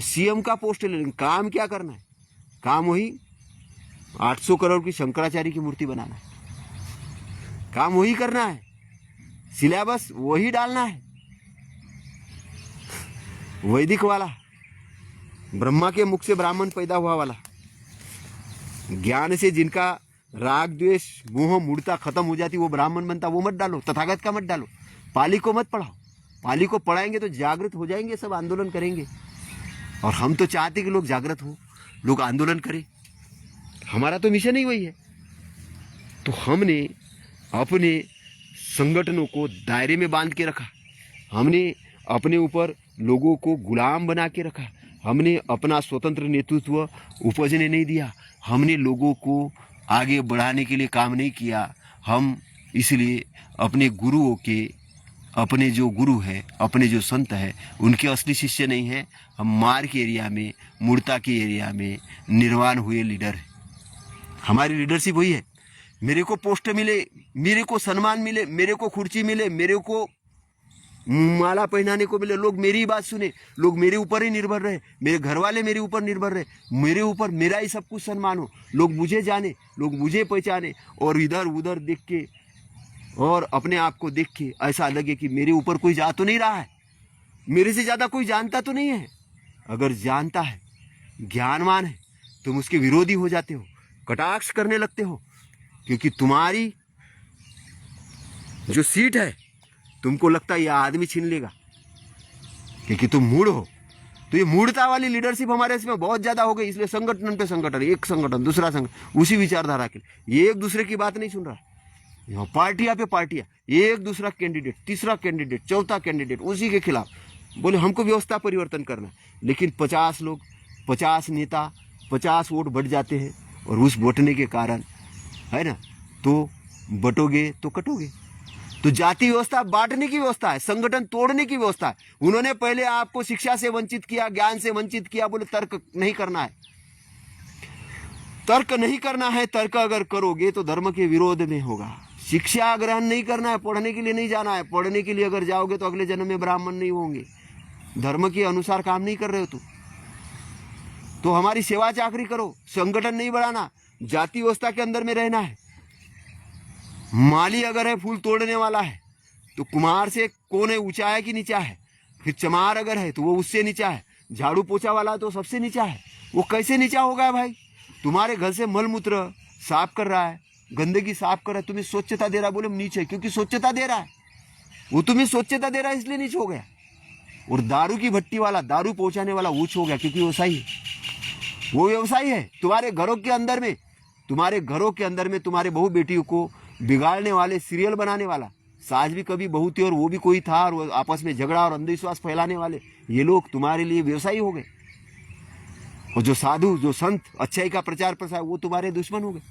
सीएम का पोस्ट ले लो, काम क्या करना है? काम वही 800 करोड़ की शंकराचार्य की मूर्ति बनाना है, काम वही करना है, सिलेबस वही डालना है, वैदिक वाला, ब्रह्मा के मुख से ब्राह्मण पैदा हुआ वाला, ज्ञान से जिनका राग द्वेष मोह मूढ़ता खत्म हो जाती, वो ब्राह्मण बनता, वो मत डालो, तथागत का मत डालो, पाली को मत पढ़ाओ। पाली को पढ़ाएंगे तो जागृत हो जाएंगे, सब आंदोलन करेंगे। और हम तो चाहते कि लोग जागृत हो, लोग आंदोलन करें, हमारा तो मिशन ही वही है। तो हमने अपने संगठनों को दायरे में बांध के रखा, हमने अपने ऊपर लोगों को गुलाम बना के रखा, हमने अपना स्वतंत्र नेतृत्व उपजने नहीं दिया, हमने लोगों को आगे बढ़ाने के लिए काम नहीं किया। हम इसलिए अपने गुरुओं के, अपने जो गुरु हैं, अपने जो संत हैं, उनके असली शिष्य नहीं हैं। हम मार के एरिया में, मूर्ता के एरिया में निर्वाण हुए लीडर हैं। हमारी लीडरशिप वही है। मेरे को पोस्ट मिले, मेरे को सम्मान मिले, मेरे को कुर्सी मिले, मेरे को माला पहनाने को मिले, लोग मेरी बात सुने, लोग मेरे ऊपर ही निर्भर रहे, मेरे घर वाले मेरे ऊपर निर्भर रहे, मेरे ऊपर मेरा ही सब कुछ सम्मान हो, लोग मुझे जाने, लोग मुझे पहचाने, और इधर उधर देख के और अपने आप को देख के ऐसा लगे कि मेरे ऊपर कोई जा तो नहीं रहा है, मेरे से ज़्यादा कोई जानता तो नहीं है। अगर जानता है, ज्ञानवान है, तुम उसके विरोधी हो जाते हो, कटाक्ष करने लगते हो, क्योंकि तुम्हारी जो सीट है तुमको लगता है यह आदमी छीन लेगा, क्योंकि तुम मूढ़ हो। तो ये मूढ़ता वाली लीडरशिप हमारे इसमें बहुत ज्यादा हो गई, इसलिए संगठन पे संगठन, एक संगठन दूसरा संगठन, उसी विचारधारा के लिए, ये एक दूसरे की बात नहीं सुन रहा। यहाँ पार्टियां पे पार्टियां, एक दूसरा कैंडिडेट, तीसरा कैंडिडेट, चौथा कैंडिडेट, उसी के खिलाफ। बोले हमको व्यवस्था परिवर्तन करना, लेकिन 50 लोग, 50 नेता, 50 वोट बढ़ जाते हैं, और उस बटने के कारण, है ना, तो बटोगे तो कटोगे। तो तो जाति व्यवस्था बांटने की व्यवस्था है, संगठन तोड़ने की व्यवस्था है। उन्होंने पहले आपको शिक्षा से वंचित किया, ज्ञान से वंचित किया, बोले तर्क नहीं करना है, तर्क नहीं करना है, तर्क अगर करोगे तो धर्म के विरोध में होगा। शिक्षा ग्रहण नहीं करना है, पढ़ने के लिए नहीं जाना है, पढ़ने के लिए अगर जाओगे तो अगले जन्म में ब्राह्मण नहीं होंगे, धर्म के अनुसार काम नहीं कर रहे हो तो हमारी सेवा चाकरी करो, संगठन नहीं बढ़ाना, जाति व्यवस्था के अंदर में रहना है। माली अगर है फूल तोड़ने वाला है तो कुम्हार से कौन है, ऊंचा है कि नीचा है? फिर चमार अगर है तो वो उससे नीचा है, झाड़ू पोछा वाला तो सबसे नीचा है। वो कैसे नीचा होगा भाई? तुम्हारे घर से मलमूत्र साफ कर रहा है, गंदगी साफ कर रहा है, तुम्हें स्वच्छता दे रहा है, बोले नीचे, क्योंकि स्वच्छता दे रहा है, वो तुम्हें स्वच्छता दे रहा है इसलिए नीचे हो गया। और दारू की भट्टी वाला, दारू पहुंचाने वाला ऊंच हो गया, क्योंकि व्यवसायी है, वो व्यवसायी है। तुम्हारे घरों के अंदर में, तुम्हारे घरों के अंदर में तुम्हारे बहू बेटियों को बिगाड़ने वाले, सीरियल बनाने वाला, सास भी कभी बहू थी और वो भी कोई था, और वो आपस में झगड़ा और अंधविश्वास फैलाने वाले, ये लोग तुम्हारे लिए व्यवसायी हो गए। और जो साधु, जो संत, अच्छाई का प्रचार प्रसार, वो तुम्हारे दुश्मन हो गए।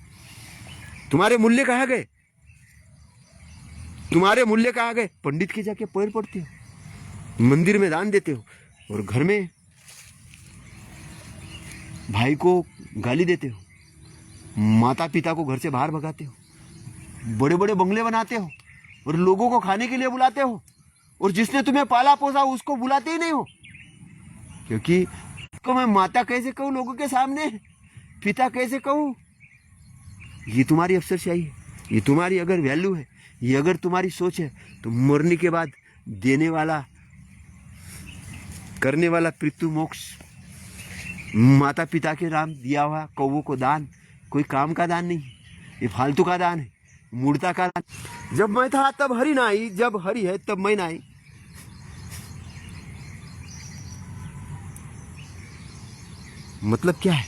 तुम्हारे मूल्य कहाँ गए? तुम्हारे मूल्य कहाँ गए? पंडित के जाके पैर पड़ते हो, मंदिर में दान देते हो, और घर में भाई को गाली देते हो, माता पिता को घर से बाहर भगाते हो, बड़े बड़े बंगले बनाते हो, और लोगों को खाने के लिए बुलाते हो, और जिसने तुम्हें पाला पोसा उसको बुलाते ही नहीं हो। क्योंकि को मैं माता कैसे कहूं लोगों के सामने, पिता कैसे कहूं? ये तुम्हारी अफसरशाही है, ये तुम्हारी अगर वैल्यू है, ये अगर तुम्हारी सोच है, तो मरने के बाद देने वाला, करने वाला मृत्यु मोक्ष, माता पिता के नाम दिया हुआ कौवों को दान कोई काम का दान नहीं है, ये फालतू का दान है, मूर्ता का दान। जब मैं था तब हरि ना आई, जब हरि है तब मैं ना आई। मतलब क्या है?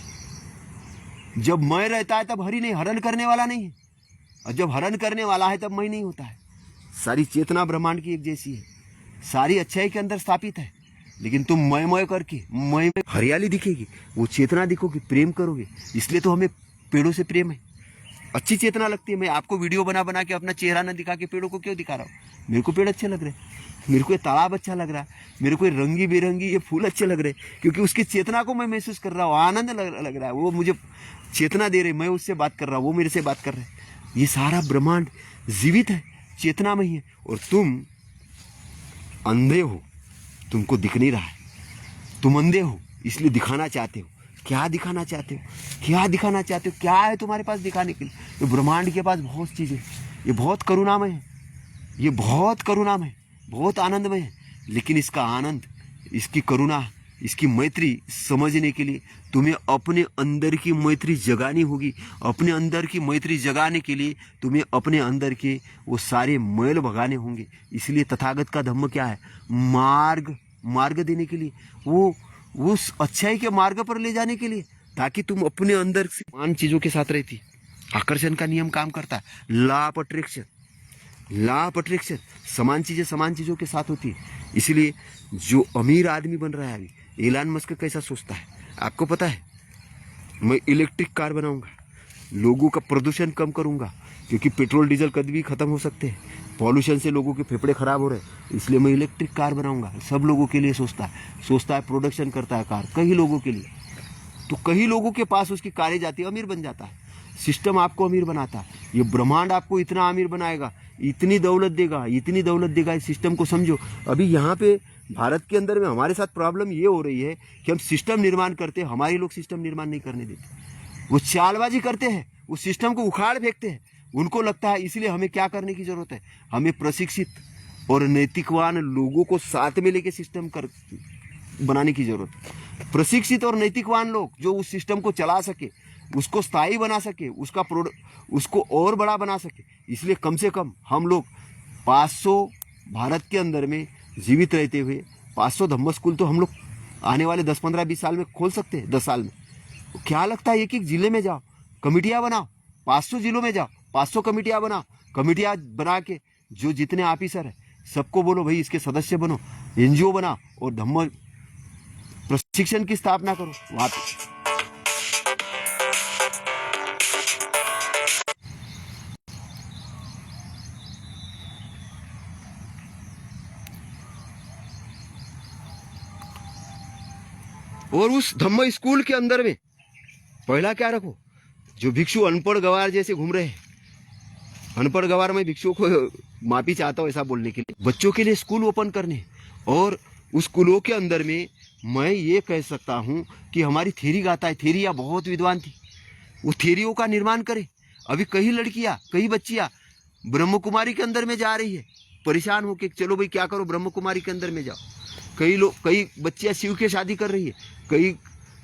जब मैं रहता है तब हरि नहीं, हरण करने वाला नहीं है, और जब हरण करने वाला है तब मैं नहीं होता है। सारी चेतना ब्रह्मांड की एक जैसी है, सारी अच्छाई के अंदर स्थापित है, लेकिन तुम मय करके, मय हरियाली दिखेगी, वो चेतना दिखोगी, प्रेम करोगे। इसलिए तो हमें पेड़ों से प्रेम है, अच्छी चेतना लगती है। मैं आपको वीडियो बना बना के अपना चेहरा न दिखा के पेड़ों को क्यों दिखा रहा हूँ? मेरे को पेड़ अच्छे लग रहे हैं, मेरे को ये तालाब अच्छा लग रहा है, मेरे को रंगी बेरंगी ये फूल अच्छे लग रहे हैं, क्योंकि उसकी चेतना को मैं महसूस कर रहा हूँ, आनंद लग रहा है, वो मुझे चेतना दे रहे, मैं उससे बात कर रहा हूँ, वो मेरे से बात कर रहे हैं। ये सारा ब्रह्मांड जीवित है, चेतना में ही है, और तुम अंधे हो, तुमको दिख नहीं रहा है, तुम अंधे हो इसलिए दिखाना चाहते हो। क्या दिखाना चाहते हो? क्या दिखाना चाहते हो? क्या है तुम्हारे पास दिखाने के लिए? तो ब्रह्मांड के पास बहुत चीजें, ये बहुत करुणामय है, ये बहुत करुणामय, बहुत आनंदमय है। लेकिन इसका आनंद, इसकी करुणा, इसकी मैत्री समझने के लिए तुम्हें अपने अंदर की मैत्री जगानी होगी। अपने अंदर की मैत्री जगाने के लिए तुम्हें अपने अंदर के वो सारे मैल भगाने होंगे। इसलिए तथागत का धम्म क्या है? मार्ग देने के लिए, वो उस अच्छाई के मार्ग पर ले जाने के लिए, ताकि तुम अपने अंदर से समान चीजों के साथ रहती। आकर्षण का नियम काम करता है, लॉ ऑफ अट्रैक्शन, समान चीजें समान चीजों के साथ होती है। इसलिए जो अमीर आदमी बन रहा है अभी, एलन मस्क कैसा सोचता है आपको पता है? मैं इलेक्ट्रिक कार बनाऊंगा, लोगों का प्रदूषण कम करूंगा, क्योंकि पेट्रोल डीजल कभी भी खत्म हो सकते हैं, पॉल्यूशन से लोगों के फेफड़े खराब हो रहे हैं, इसलिए मैं इलेक्ट्रिक कार बनाऊंगा। सब लोगों के लिए सोचता है, प्रोडक्शन करता है कार कई लोगों के लिए, तो कई लोगों के पास उसकी कारें जाती है, अमीर बन जाता है। सिस्टम आपको अमीर बनाता है, ये ब्रह्मांड आपको इतना अमीर बनाएगा, इतनी दौलत देगा, इस सिस्टम को समझो। अभी यहाँ पे भारत के अंदर में हमारे साथ प्रॉब्लम ये हो रही है कि हम सिस्टम निर्माण करते हैं, हमारे लोग सिस्टम निर्माण नहीं करने देते, वो चालबाजी करते हैं, उस सिस्टम को उखाड़ फेंकते हैं। उनको लगता है, इसलिए हमें क्या करने की जरूरत है? हमें प्रशिक्षित और नैतिकवान लोगों को साथ में लेके सिस्टम बनाने की जरूरत है। प्रशिक्षित और नैतिकवान लोग जो उस सिस्टम को चला सके, उसको स्थायी बना सके, उसको और बड़ा बना सके। इसलिए कम से कम हम लोग 500 भारत के अंदर में जीवित रहते हुए 500 धम्म स्कूल तो हम लोग आने वाले 10, 15, 20 साल में खोल सकते हैं। 10 साल में क्या लगता है? एक जिले में जाओ, कमिटियां बनाओ, 500 जिलों में जाओ, 500 कमिटियां बनाओ। कमिटियां बना के जो जितने ऑफिसर है सबको बोलो भाई इसके सदस्य बनो, एनजीओ बनाओ और धम्म प्रशिक्षण की स्थापना करो वहां पे। और उस धम्म स्कूल के अंदर में पहला क्या रखो, जो भिक्षु अनपढ़ गवार जैसे घूम रहे हैं, अनपढ़ गवार में भिक्षुओं को माफी चाहता हूँ ऐसा बोलने के लिए, बच्चों के लिए स्कूल ओपन करने, और उस स्कूलों के अंदर में मैं ये कह सकता हूँ कि हमारी थेरी गाता है, थेरिया बहुत विद्वान थी, वो थेरियों का निर्माण करे। अभी कई लड़कियां, कई बच्चियां ब्रह्म कुमारी के अंदर में जा रही है, परेशान होके चलो भाई क्या करो, ब्रह्म कुमारी के अंदर में जाओ। कई बच्चियां शिव के शादी कर रही है, कई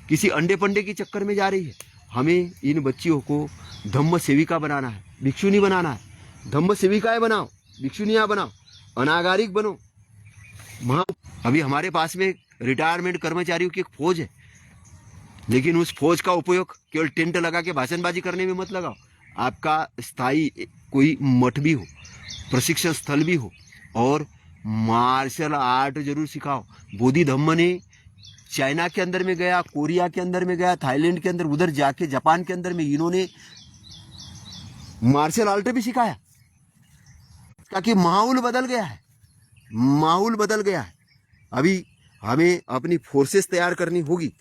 किसी अंडे पंडे के चक्कर में जा रही है। हमें इन बच्चियों को धम्म सेविका बनाना है, भिक्षु नहीं बनाना है। धम्म सेविकाएं बनाओ, भिक्षुनियां बनाओ, अनागारिक बनो। अभी हमारे पास में रिटायरमेंट कर्मचारियों की एक फौज है, लेकिन उस फौज का उपयोग केवल टेंट लगा के भाषणबाजी करने में मत लगाओ। आपका स्थायी कोई मठ भी हो, प्रशिक्षण स्थल भी हो, और मार्शल आर्ट जरूर सिखाओ। बोधि धम्म ने चाइना के अंदर में गया, कोरिया के अंदर में गया, थाईलैंड के अंदर, उधर जाके जापान के अंदर में इन्होंने मार्शल आर्ट भी सिखाया, ताकि माहौल बदल गया है, माहौल बदल गया है। अभी हमें अपनी फोर्सेस तैयार करनी होगी।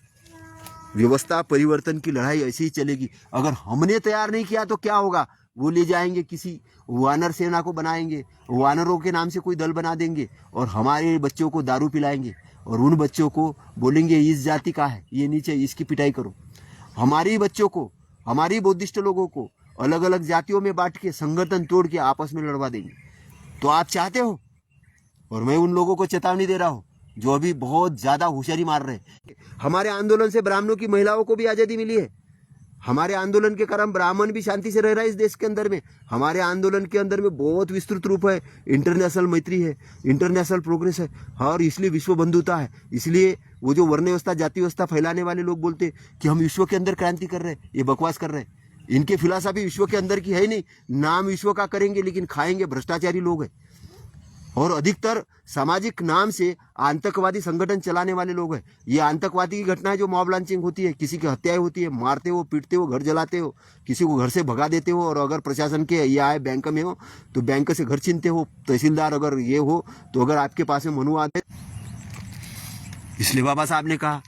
व्यवस्था परिवर्तन की लड़ाई ऐसी ही चलेगी। अगर हमने तैयार नहीं किया तो क्या होगा, वो ले जाएंगे किसी वानर सेना को बनाएंगे, वानरों के नाम से कोई दल बना देंगे, और हमारे बच्चों को दारू पिलाएंगे, और उन बच्चों को बोलेंगे इस जाति का है, ये नीचे, इसकी पिटाई करो। हमारी बच्चों को, हमारी बौद्धिस्ट लोगों को अलग अलग जातियों में बांट के संगठन तोड़ के आपस में लड़वा देंगे। तो आप चाहते हो, और मैं उन लोगों को चेतावनी दे रहा हूं जो अभी बहुत ज्यादा होशियारी मार रहे हैं। हमारे आंदोलन से ब्राह्मणों की महिलाओं को भी आजादी मिली है। हमारे आंदोलन के कारण ब्राह्मण भी शांति से रह रहा है इस देश के अंदर में। हमारे आंदोलन के अंदर में बहुत विस्तृत रूप है, इंटरनेशनल मैत्री है, इंटरनेशनल प्रोग्रेस है, और इसलिए विश्व बंधुता है। इसलिए वो जो वर्ण व्यवस्था, जाति व्यवस्था फैलाने वाले लोग बोलते कि हम विश्व के अंदर क्रांति कर रहे हैं, ये बकवास कर रहे हैं। इनके फिलॉसफी विश्व के अंदर की है नहीं, नाम विश्व का करेंगे लेकिन खाएंगे भ्रष्टाचारी लोग हैं, और अधिकतर सामाजिक नाम से आतंकवादी संगठन चलाने वाले लोग हैं। ये आतंकवादी की घटना है जो मॉब लॉन्चिंग होती है, किसी की हत्याएं होती है, मारते हो, पीटते हो, घर जलाते हो, किसी को घर से भगा देते हो, और अगर प्रशासन के ये आए बैंक में हो तो बैंक से घर छीनते हो, तहसीलदार अगर ये हो तो अगर आपके पास में मनु आते। इसलिए बाबा साहब ने कहा,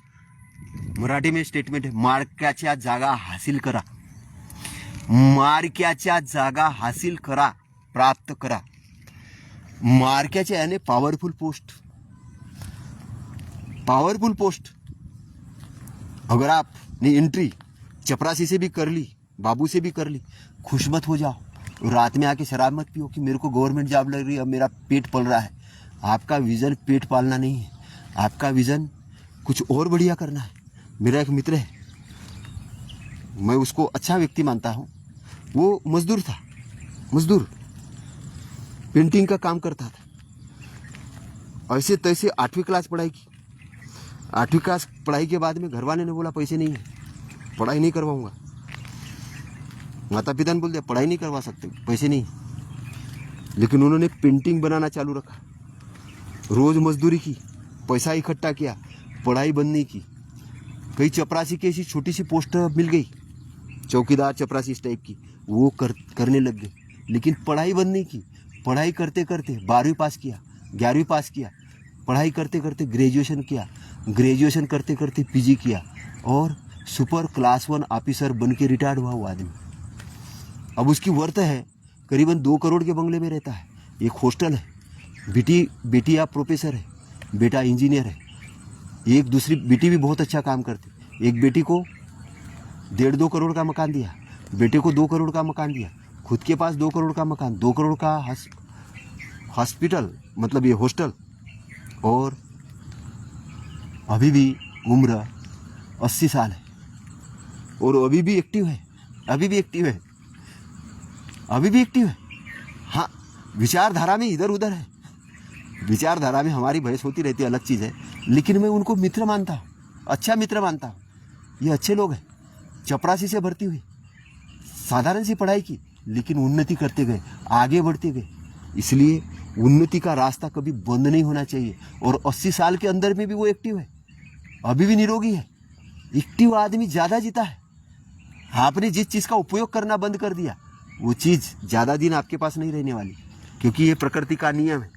मराठी में स्टेटमेंट है, मार्क्याच्या जागा हासिल करा, मार्क्याच्या जागा हासिल करा, प्राप्त करा। मार्क्याचे यानी पावरफुल पोस्ट, पावरफुल पोस्ट। अगर आपने एंट्री चपरासी से भी कर ली, बाबू से भी कर ली, खुश मत हो जाओ। रात में आके शराब मत पियो कि मेरे को गवर्नमेंट जॉब लग रही है, अब मेरा पेट पल रहा है। आपका विजन पेट पालना नहीं है, आपका विजन कुछ और बढ़िया करना है। मेरा एक मित्र है, मैं उसको अच्छा व्यक्ति मानता हूँ। वो मजदूर था, मजदूर पेंटिंग का काम करता था। ऐसे तैसे 8वीं क्लास पढ़ाई की। 8वीं क्लास पढ़ाई के बाद में घर वाले ने बोला पैसे नहीं है, पढ़ाई नहीं करवाऊंगा। माता पिता ने बोल दिया पढ़ाई नहीं करवा सकते, पैसे नहीं। लेकिन उन्होंने पेंटिंग बनाना चालू रखा, रोज मजदूरी की, पैसा इकट्ठा किया, पढ़ाई बंद नहीं की। कई चपरासी की ऐसी छोटी सी पोस्ट मिल गई, चौकीदार चपरासी इस टाइप की, वो करने लग गए, लेकिन पढ़ाई बंद नहीं की। पढ़ाई करते करते 12वीं पास किया, 11वीं पास किया, पढ़ाई करते करते ग्रेजुएशन किया, ग्रेजुएशन करते करते पीजी किया, और सुपर क्लास 1 ऑफिसर बन के रिटायर्ड हुआ वो आदमी। अब उसकी वर्थ है करीबन 2 करोड़ के बंगले में रहता है। एक हॉस्टल है, बेटी आप प्रोफेसर है, बेटा इंजीनियर है। एक दूसरी बेटी भी बहुत अच्छा काम करती। एक बेटी को 1.5-2 करोड़ का मकान दिया, बेटे को 2 करोड़ का मकान दिया, खुद के पास 2 करोड़ का मकान, 2 करोड़ का हॉस्पिटल, मतलब ये हॉस्टल। और अभी भी उम्र 80 साल है, और अभी भी एक्टिव है, अभी भी एक्टिव है, अभी भी एक्टिव है। हाँ, विचारधारा में इधर उधर है, विचारधारा में हमारी बहस होती रहती है, अलग चीज़ है, लेकिन मैं उनको मित्र मानता हूँ, अच्छा मित्र मानता हूँ। ये अच्छे लोग हैं। चपरासी से भर्ती हुई, साधारण सी पढ़ाई की, लेकिन उन्नति करते गए, आगे बढ़ते गए। इसलिए उन्नति का रास्ता कभी बंद नहीं होना चाहिए। और 80 साल के अंदर में भी वो एक्टिव है, अभी भी निरोगी है। एक्टिव आदमी ज़्यादा जीता है। आपने जिस चीज़ का उपयोग करना बंद कर दिया, वो चीज़ ज़्यादा दिन आपके पास नहीं रहने वाली, क्योंकि ये प्रकृति का नियम है।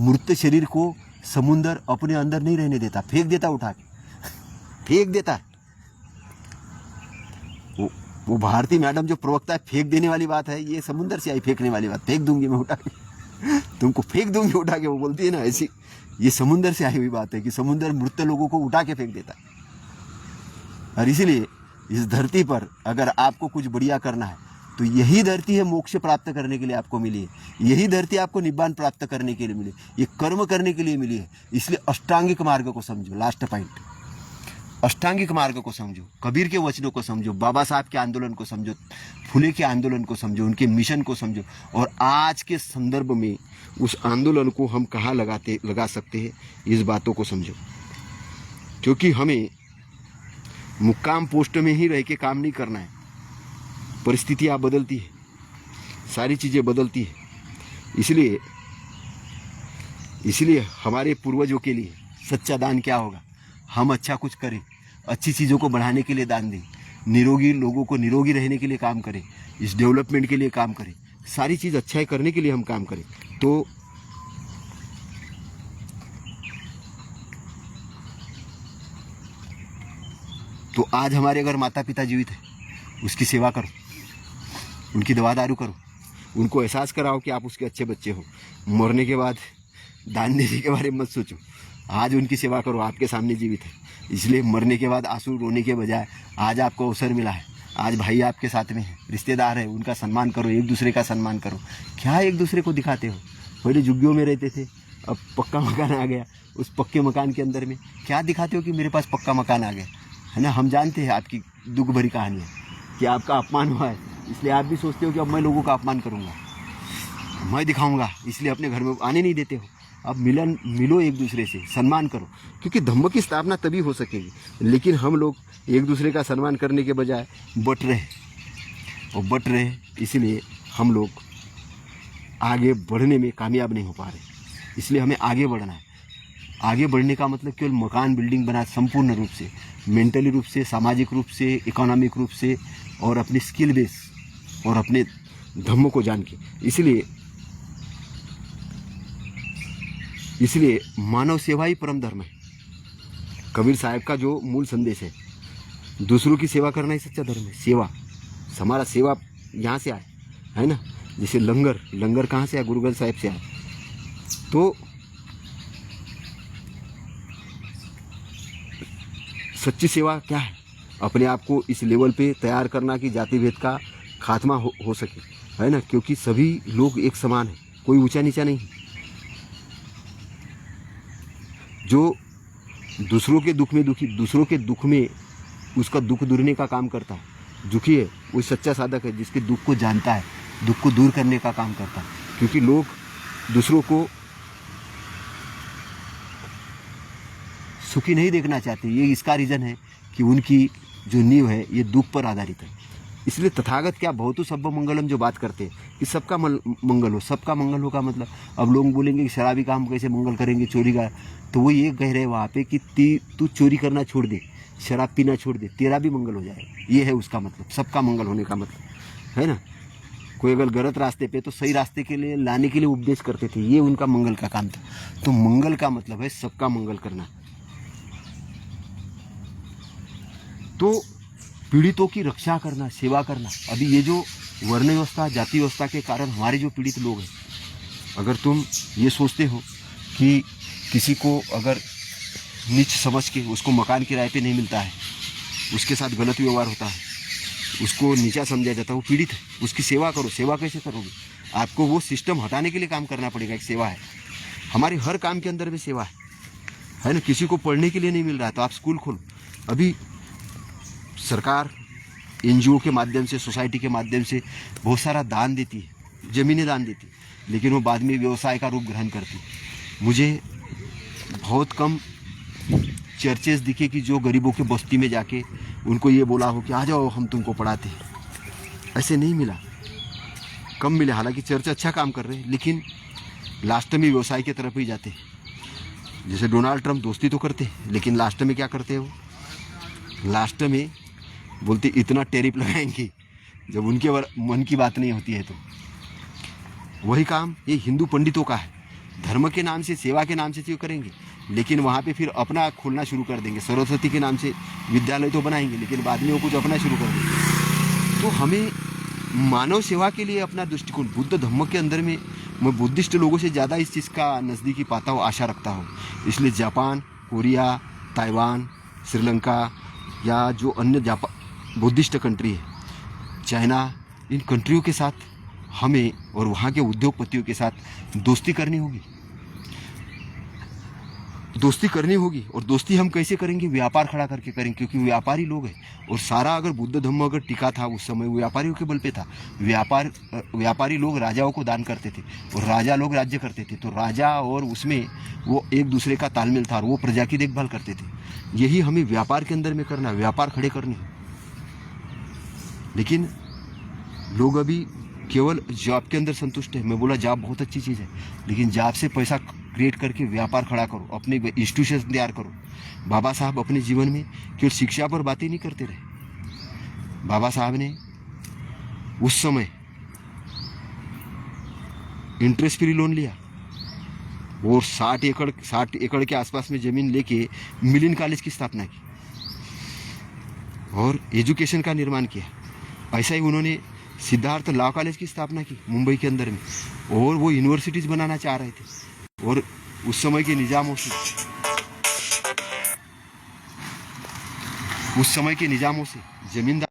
मृत शरीर को समुंदर अपने अंदर नहीं रहने देता, फेंक देता उठा के। फेंक देता है। वो भारती मैडम जो प्रवक्ता है, फेंक देने वाली बात है, ये समुंदर से आई फेंकने वाली बात, फेंक दूंगी मैं उठा के, तुमको फेंक दूंगी उठा के, वो बोलती है ना ऐसी। ये समुंदर से आई हुई बात है कि समुंदर मृत लोगों को उठा के फेंक देता है। और इसीलिए इस धरती पर अगर आपको कुछ बढ़िया करना है तो यही धरती है मोक्ष प्राप्त करने के लिए आपको मिली है। यही धरती आपको निब्बान प्राप्त करने के लिए मिली, ये कर्म करने के लिए मिली है। इसलिए अष्टांगिक मार्ग को समझो। लास्ट पॉइंट, अष्टांगिक मार्ग को समझो, कबीर के वचनों को समझो, बाबा साहब के आंदोलन को समझो, फुले के आंदोलन को समझो, उनके मिशन को समझो, और आज के संदर्भ में उस आंदोलन को हम कहाँ लगा सकते हैं, इस बातों को समझो। क्योंकि हमें मुक्काम पोस्ट में ही रह के काम नहीं करना है। परिस्थितियाँ बदलती है, सारी चीज़ें बदलती है। इसलिए हमारे पूर्वजों के लिए सच्चा दान क्या होगा? हम अच्छा कुछ करें, अच्छी चीज़ों को बढ़ाने के लिए दान दें, निरोगी लोगों को निरोगी रहने के लिए काम करें, इस डेवलपमेंट के लिए काम करें, सारी चीज़ अच्छा करने के लिए हम काम करें। तो आज हमारे अगर माता पिता जीवित है, उसकी सेवा करो, उनकी दवा दारू करो, उनको एहसास कराओ कि आप उसके अच्छे बच्चे हो। मरने के बाद दान देने के बारे में मत सोचो, आज उनकी सेवा करो, आपके सामने जीवित है। इसलिए मरने के बाद आंसू रोने के बजाय आज आपको अवसर मिला है, आज भाई आपके साथ में है, रिश्तेदार है, उनका सम्मान करो, एक दूसरे का सम्मान करो। क्या एक दूसरे को दिखाते हो? पहले झुग्गियों में रहते थे, अब पक्का मकान आ गया, उस पक्के मकान के अंदर में क्या दिखाते हो कि मेरे पास पक्का मकान आ गया, है ना। हम जानते हैं आपकी दुख भरी कहानी है कि आपका अपमान हुआ है, इसलिए आप भी सोचते हो कि अब मैं लोगों का अपमान करूँगा, मैं दिखाऊंगा, इसलिए अपने घर में आने नहीं देते हो। अब मिलो एक दूसरे से, सम्मान करो, क्योंकि धम्म की स्थापना तभी हो सकेगी। लेकिन हम लोग एक दूसरे का सम्मान करने के बजाय बट रहे, इसलिए हम लोग आगे बढ़ने में कामयाब नहीं हो पा रहे। इसलिए हमें आगे बढ़ना है। आगे बढ़ने का मतलब केवल मकान बिल्डिंग बना, संपूर्ण रूप से, मेंटली रूप से, सामाजिक रूप से, इकोनॉमिक रूप से, और अपने स्किल बेस और अपने धम्म को जान के। इसलिए मानव सेवा ही परम धर्म है। कबीर साहब का जो मूल संदेश है, दूसरों की सेवा करना ही सच्चा धर्म है। सेवा, हमारा सेवा यहाँ से आए, है ना। जैसे लंगर कहाँ से आया? गुरु ग्रंथ साहिब से आया। तो सच्ची सेवा क्या है? अपने आप को इस लेवल पे तैयार करना कि जाति भेद का खात्मा हो सके, है ना। क्योंकि सभी लोग एक समान है, कोई ऊंचा नीचा नहीं। जो दूसरों के दुख में दुखी, दूसरों के दुख में उसका दुख दूरने का काम करता है, दुखी है, वो सच्चा साधक है, जिसके दुख को जानता है, दुख को दूर करने का काम करता है। क्योंकि लोग दूसरों को सुखी नहीं देखना चाहते, ये इसका रीज़न है कि उनकी जो नींव है ये दुख पर आधारित है। इसलिए तथागत क्या भवतु सब्ब मंगलम जो बात करते हैं कि सबका मंगल हो, सबका मंगल हो का मतलब, अब लोग बोलेंगे कि शराबी का हम कैसे मंगल करेंगे, चोरी का, तो वो ये कह रहे हैं वहाँ पे कि तू चोरी करना छोड़ दे, शराब पीना छोड़ दे, तेरा भी मंगल हो जाएगा। ये है उसका मतलब, सबका मंगल होने का मतलब, है ना। कोई अगर गलत रास्ते पे तो सही रास्ते के लिए लाने के लिए उपदेश करते थे, ये उनका मंगल का काम था। तो मंगल का मतलब है सबका मंगल करना। तो पीड़ितों की रक्षा करना, सेवा करना। अभी ये जो वर्ण व्यवस्था, जाति व्यवस्था के कारण हमारे जो पीड़ित लोग हैं, अगर तुम ये सोचते हो कि किसी को अगर नीच समझ के उसको मकान किराए पे नहीं मिलता है, उसके साथ गलत व्यवहार होता है, उसको नीचा समझा जाता है, वो पीड़ित है, उसकी सेवा करो। सेवा कैसे करोगे? आपको वो सिस्टम हटाने के लिए काम करना पड़ेगा। एक सेवा है, हमारे हर काम के अंदर भी सेवा है ना। किसी को पढ़ने के लिए नहीं मिल रहा है तो आप स्कूल खोलो। अभी सरकार NGO के माध्यम से, सोसाइटी के माध्यम से बहुत सारा दान देती है, ज़मीनें दान देती है, लेकिन वो बाद में व्यवसाय का रूप ग्रहण करती है। मुझे बहुत कम चर्चेस दिखे कि जो गरीबों के बस्ती में जाके उनको ये बोला हो कि आ जाओ हम तुमको पढ़ाते हैं। ऐसे नहीं मिला, कम मिले। हालांकि चर्च अच्छा काम कर रहे हैं, लेकिन लास्ट में व्यवसाय की तरफ ही जाते हैं। जैसे डोनाल्ड ट्रंप दोस्ती तो करते हैं, लेकिन लास्ट में क्या करते हो? लास्ट में बोलते इतना टैरिफ लगाएंगे जब उनके मन की बात नहीं होती है। तो वही काम ये हिंदू पंडितों का है धर्म के नाम से, सेवा के नाम से चीज़ करेंगे, लेकिन वहाँ पे फिर अपना खोलना शुरू कर देंगे। सरस्वती के नाम से विद्यालय तो बनाएंगे, लेकिन बाद में वो कुछ अपना शुरू कर देंगे। तो हमें मानव सेवा के लिए अपना दृष्टिकोण, बुद्ध धम्म के अंदर में मैं बुद्धिस्ट लोगों से ज़्यादा इस चीज़ का नज़दीकी पाता हूँ, आशा रखता हूँ। इसलिए जापान, कोरिया, ताइवान, श्रीलंका या जो अन्य बुद्धिस्ट कंट्री है, चाइना, इन कंट्रियों के साथ हमें और वहाँ के उद्योगपतियों के साथ दोस्ती करनी होगी। दोस्ती करनी होगी। और दोस्ती हम कैसे करेंगे? व्यापार खड़ा करके करेंगे, क्योंकि व्यापारी लोग हैं। और सारा अगर बुद्ध धम्म अगर टिका था उस समय, व्यापारियों के बल पे था। व्यापारी लोग राजाओं को दान करते थे और राजा लोग राज्य करते थे। तो राजा और उसमें वो एक दूसरे का तालमेल था और वो प्रजा की देखभाल करते थे। यही हमें व्यापार के अंदर में करना है, व्यापार खड़े करने। लेकिन लोग अभी केवल जॉब के अंदर संतुष्ट है। मैं बोला जॉब बहुत अच्छी चीज़ है, लेकिन जॉब से पैसा क्रिएट करके व्यापार खड़ा करो, अपने इंस्टीट्यूशन तैयार करो। बाबा साहब अपने जीवन में केवल शिक्षा पर बातें नहीं करते रहे। बाबा साहब ने उस समय इंटरेस्ट फ्री लोन लिया और 60 एकड़ के आसपास में ज़मीन लेके मिलियन कॉलेज की स्थापना की और एजुकेशन का निर्माण किया। ऐसा ही उन्होंने सिद्धार्थ लॉ कॉलेज की स्थापना की मुंबई के अंदर में, और वो यूनिवर्सिटीज बनाना चाह रहे थे। और उस समय के निजामों से जमींदार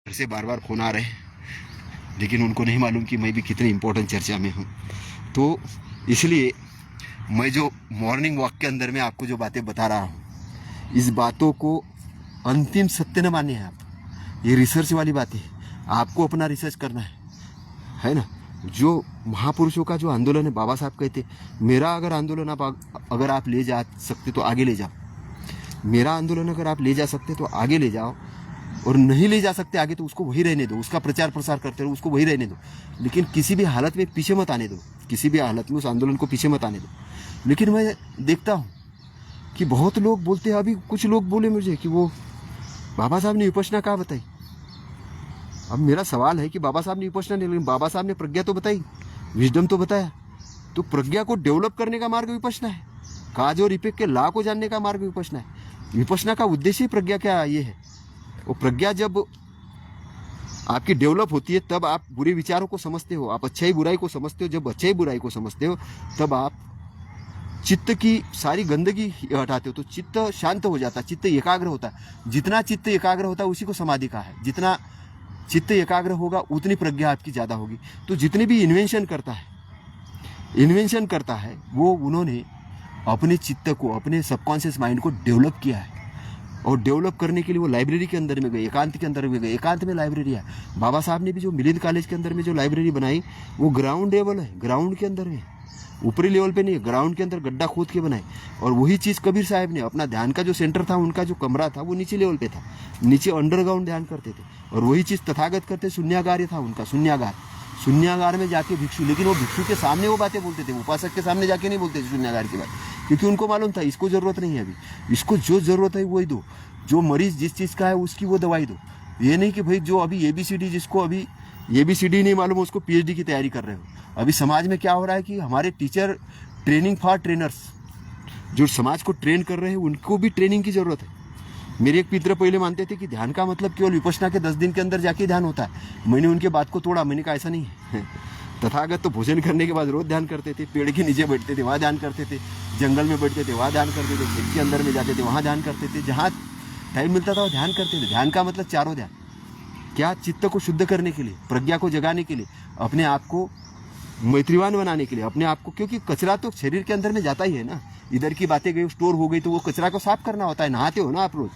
से बार बार फोन आ रहे हैं, लेकिन उनको नहीं मालूम कि मैं भी कितनी इंपॉर्टेंट चर्चा में हूँ। तो इसलिए मैं जो मॉर्निंग वॉक के अंदर में आपको जो बातें बता रहा हूँ, इस बातों को अंतिम सत्य न मानिए आप। ये रिसर्च वाली बात है, आपको अपना रिसर्च करना है ना। जो महापुरुषों का जो आंदोलन है, बाबा साहब कहते मेरा अगर आंदोलन अगर आप ले जा सकते तो आगे ले जाओ, मेरा आंदोलन अगर आप ले जा सकते तो आगे ले जाओ, और नहीं ले जा सकते आगे तो उसको वही रहने दो, उसका प्रचार प्रसार करते रहो, उसको वही रहने दो। लेकिन किसी भी हालत में पीछे मत आने दो, किसी भी हालत में उस आंदोलन को पीछे मत आने दो। लेकिन मैं देखता हूँ कि बहुत लोग बोलते हैं, अभी कुछ लोग बोले मुझे कि वो बाबा साहब ने विपश्यना कहाँ बताई। अब मेरा सवाल है कि बाबा साहब ने विपश्यना नहीं, लेकिन बाबा साहब ने प्रज्ञा तो बताई, विजडम तो बताया। तो प्रज्ञा को डेवलप करने का मार्ग विपश्यना है, काज और इफेक्ट के ला को जानने का मार्ग विपश्यना है। विपश्यना का उद्देश्य ही प्रज्ञा क्या ये है। वो प्रज्ञा जब आपकी डेवलप होती है तब आप बुरे विचारों को समझते हो, आप अच्छाई बुराई को समझते हो। जब अच्छाई बुराई को समझते हो तब आप चित्त की सारी गंदगी हटाते हो, तो चित्त शांत हो जाता है, चित्त एकाग्र होता है। जितना चित्त एकाग्र होता है उसी को समाधि कहा है। जितना चित्त एकाग्र होगा उतनी प्रज्ञा आपकी ज़्यादा होगी। तो जितने भी इन्वेंशन करता है वो उन्होंने अपने चित्त को, अपने सबकॉन्शियस माइंड को डेवलप किया है। और डेवलप करने के लिए वो लाइब्रेरी के अंदर में गए, एकांत के अंदर में गए। एकांत में लाइब्रेरी है। बाबा साहब ने भी जो मिलिंद कॉलेज के अंदर में जो लाइब्रेरी बनाई वो ग्राउंड लेवल है, ग्राउंड के अंदर है, ऊपरी लेवल पे नहीं है, ग्राउंड के अंदर गड्ढा खोद के बनाए। और वही चीज़ कबीर साहब ने अपना ध्यान का जो सेंटर था, उनका जो कमरा था वो नीचे लेवल पे था, नीचे अंडरग्राउंड ध्यान करते थे। और वही चीज़ तथागत करते, शून्यागार था उनका, शून्यागार में जाके भिक्षु, लेकिन वो भिक्षु के सामने वो बातें बोलते थे, उपासक के सामने जाके नहीं बोलते थे शून्यागार की बात, क्योंकि उनको मालूम था इसको ज़रूरत नहीं है अभी, इसको जो ज़रूरत है वही दो, जो मरीज जिस चीज़ का है उसकी वो दवाई दो। ये नहीं कि भाई जो अभी ABCD, जिसको अभी ABCD नहीं मालूम उसको PhD की तैयारी कर रहे हो। अभी समाज में क्या हो रहा है कि हमारे टीचर ट्रेनिंग फॉर ट्रेनर्स, जो समाज को ट्रेन कर रहे हैं उनको भी ट्रेनिंग की ज़रूरत है। मेरे एक मित्र पहले मानते थे कि ध्यान का मतलब केवल विपश्यना के 10 दिन के अंदर जाके ध्यान होता है। मैंने उनके बात को तोड़ा, मैंने कहा ऐसा नहीं है। तथागत तो भोजन करने के बाद रोज ध्यान करते थे, पेड़ के नीचे बैठते थे वहाँ ध्यान करते थे, जंगल में बैठते थे वहाँ ध्यान करते थे, खेत के अंदर में जाते थे वहाँ ध्यान करते थे, जहाँ टाइम मिलता था वो ध्यान करते थे। ध्यान का मतलब चारों ध्यान, क्या चित्त को शुद्ध करने के लिए, प्रज्ञा को जगाने के लिए, अपने आप को मैत्रीवान बनाने के लिए, अपने आप को, क्योंकि कचरा तो शरीर के अंदर में जाता ही है ना। इधर की बातें गई स्टोर हो गई तो वो कचरा को साफ करना होता है। नहाते हो ना आप रोज,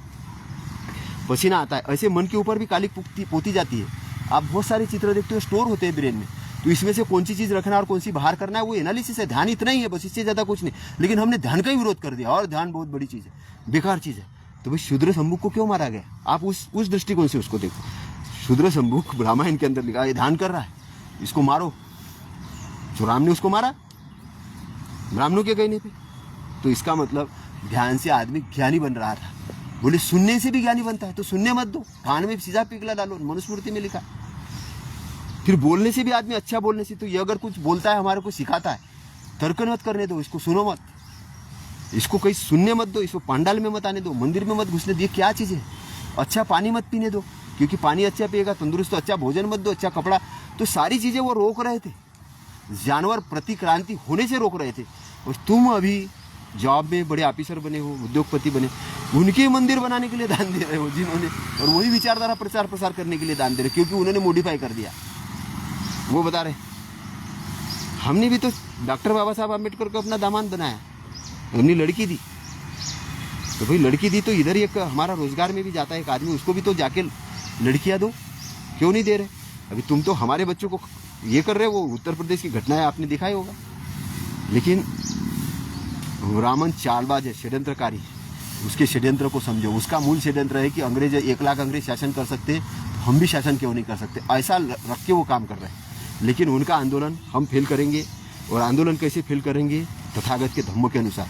पसीना आता है, ऐसे मन के ऊपर भी काली पोती जाती है। आप बहुत सारे चित्र देखते हो स्टोर होते हैं ब्रेन में, तो इसमें से कौन सी चीज़ रखना और कौन सी बाहर करना है वो एनालिसिस है। ध्यान इतना ही है बस, इससे ज़्यादा कुछ नहीं। लेकिन हमने ध्यान का ही विरोध कर दिया, और ध्यान बहुत बड़ी चीज़ है, बेकार चीज़ है। तो भाई शूद्र शंभुक को क्यों मारा गया, आप उस दृष्टिकोण से उसको देखो। शूद्र शंभुक रामायण के अंदर लिखा, ये ध्यान कर रहा है इसको मारो। जो राम ने उसको मारा ब्राह्मणों के कहने पे, तो इसका मतलब ध्यान से आदमी ज्ञानी बन रहा था। बोले सुनने से भी ज्ञानी बनता है, तो सुनने मत दो, कान में सीधा पिघला डालो, मनुस्मृति में लिखा। फिर बोलने से भी आदमी अच्छा बोलने से, तो ये अगर कुछ बोलता है हमारे को सिखाता है, तर्क मत करने दो, इसको सुनो मत, इसको कहीं सुनने मत दो, इसको पंडाल में मत आने दो, मंदिर में मत घुसने दो। ये क्या चीज़ है? अच्छा पानी मत पीने दो, क्योंकि पानी अच्छा पिएगा तंदुरुस्त, तो अच्छा भोजन मत दो, अच्छा कपड़ा, तो सारी चीज़ें वो रोक रहे थे, जानवर प्रतिक्रांति होने से रोक रहे थे। और तुम अभी जॉब में बड़े ऑफिसर बने हो, उद्योगपति बने, उनके मंदिर बनाने के लिए दान दे रहे हो जिन्होंने, और वही विचारधारा प्रचार प्रसार करने के लिए दान दे रहे, क्योंकि उन्होंने मॉडिफाई कर दिया। वो बता रहे हमने भी तो डॉक्टर बाबा साहब आम्बेडकर को अपना दामाद बनाया, हमने लड़की दी, तो भाई लड़की दी तो इधर ही एक हमारा रोजगार में भी जाता है एक आदमी, उसको भी तो जाके लड़कियां दो, क्यों नहीं दे रहे? अभी तुम तो हमारे बच्चों को ये कर रहे हो, वो उत्तर प्रदेश की घटनाएं आपने दिखा ही होगा। लेकिन रामन चालबाज है, षड्यंत्रकारी है, उसके षड्यंत्र को समझो। उसका मूल षड्यंत्र है कि अंग्रेज 1 लाख अंग्रेज शासन कर सकते हैं, हम भी शासन क्यों नहीं कर सकते, ऐसा रख के वो काम कर रहे हैं। लेकिन उनका आंदोलन हम फेल करेंगे, और आंदोलन कैसे फेल करेंगे? तथागत के धम्म के अनुसार।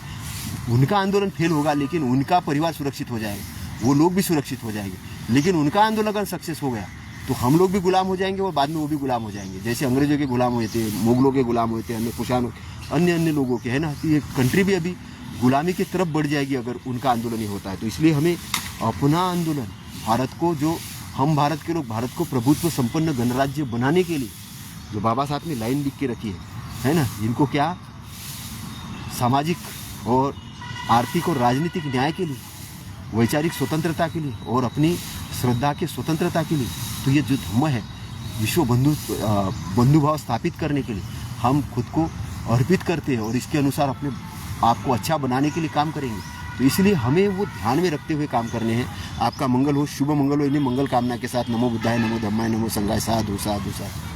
उनका आंदोलन फेल होगा, लेकिन उनका परिवार सुरक्षित हो जाएगा, वो लोग भी सुरक्षित हो जाएंगे। लेकिन उनका आंदोलन अगर सक्सेस हो गया तो हम लोग भी गुलाम हो जाएंगे, और बाद में वो भी गुलाम हो जाएंगे, जैसे अंग्रेजों के गुलाम हुए थे, मुगलों के गुलाम हुए थे, अन्य कुशानों, अन्य लोगों के, है ना। तो ये कंट्री भी अभी गुलामी की तरफ बढ़ जाएगी अगर उनका आंदोलन ही होता है। तो इसलिए हमें अपना आंदोलन, भारत को, जो हम भारत के लोग, भारत को प्रभुत्व संपन्न गणराज्य बनाने के लिए जो बाबा साहब ने लाइन लिख के रखी है ना, जिनको क्या सामाजिक और आर्थिक और राजनीतिक न्याय के लिए, वैचारिक स्वतंत्रता के लिए, और अपनी श्रद्धा के स्वतंत्रता के लिए, तो ये जो धम्म है विश्व बंधुभाव स्थापित करने के लिए हम खुद को अर्पित करते हैं, और इसके अनुसार अपने आप को अच्छा बनाने के लिए काम करेंगे। तो इसलिए हमें वो ध्यान में रखते हुए काम करने हैं। आपका मंगल हो, शुभ मंगल हो, इन्हीं मंगल कामना के साथ नमो बुद्धाय, नमो धम्माय, नमो संघाय, साधु साधु साधु।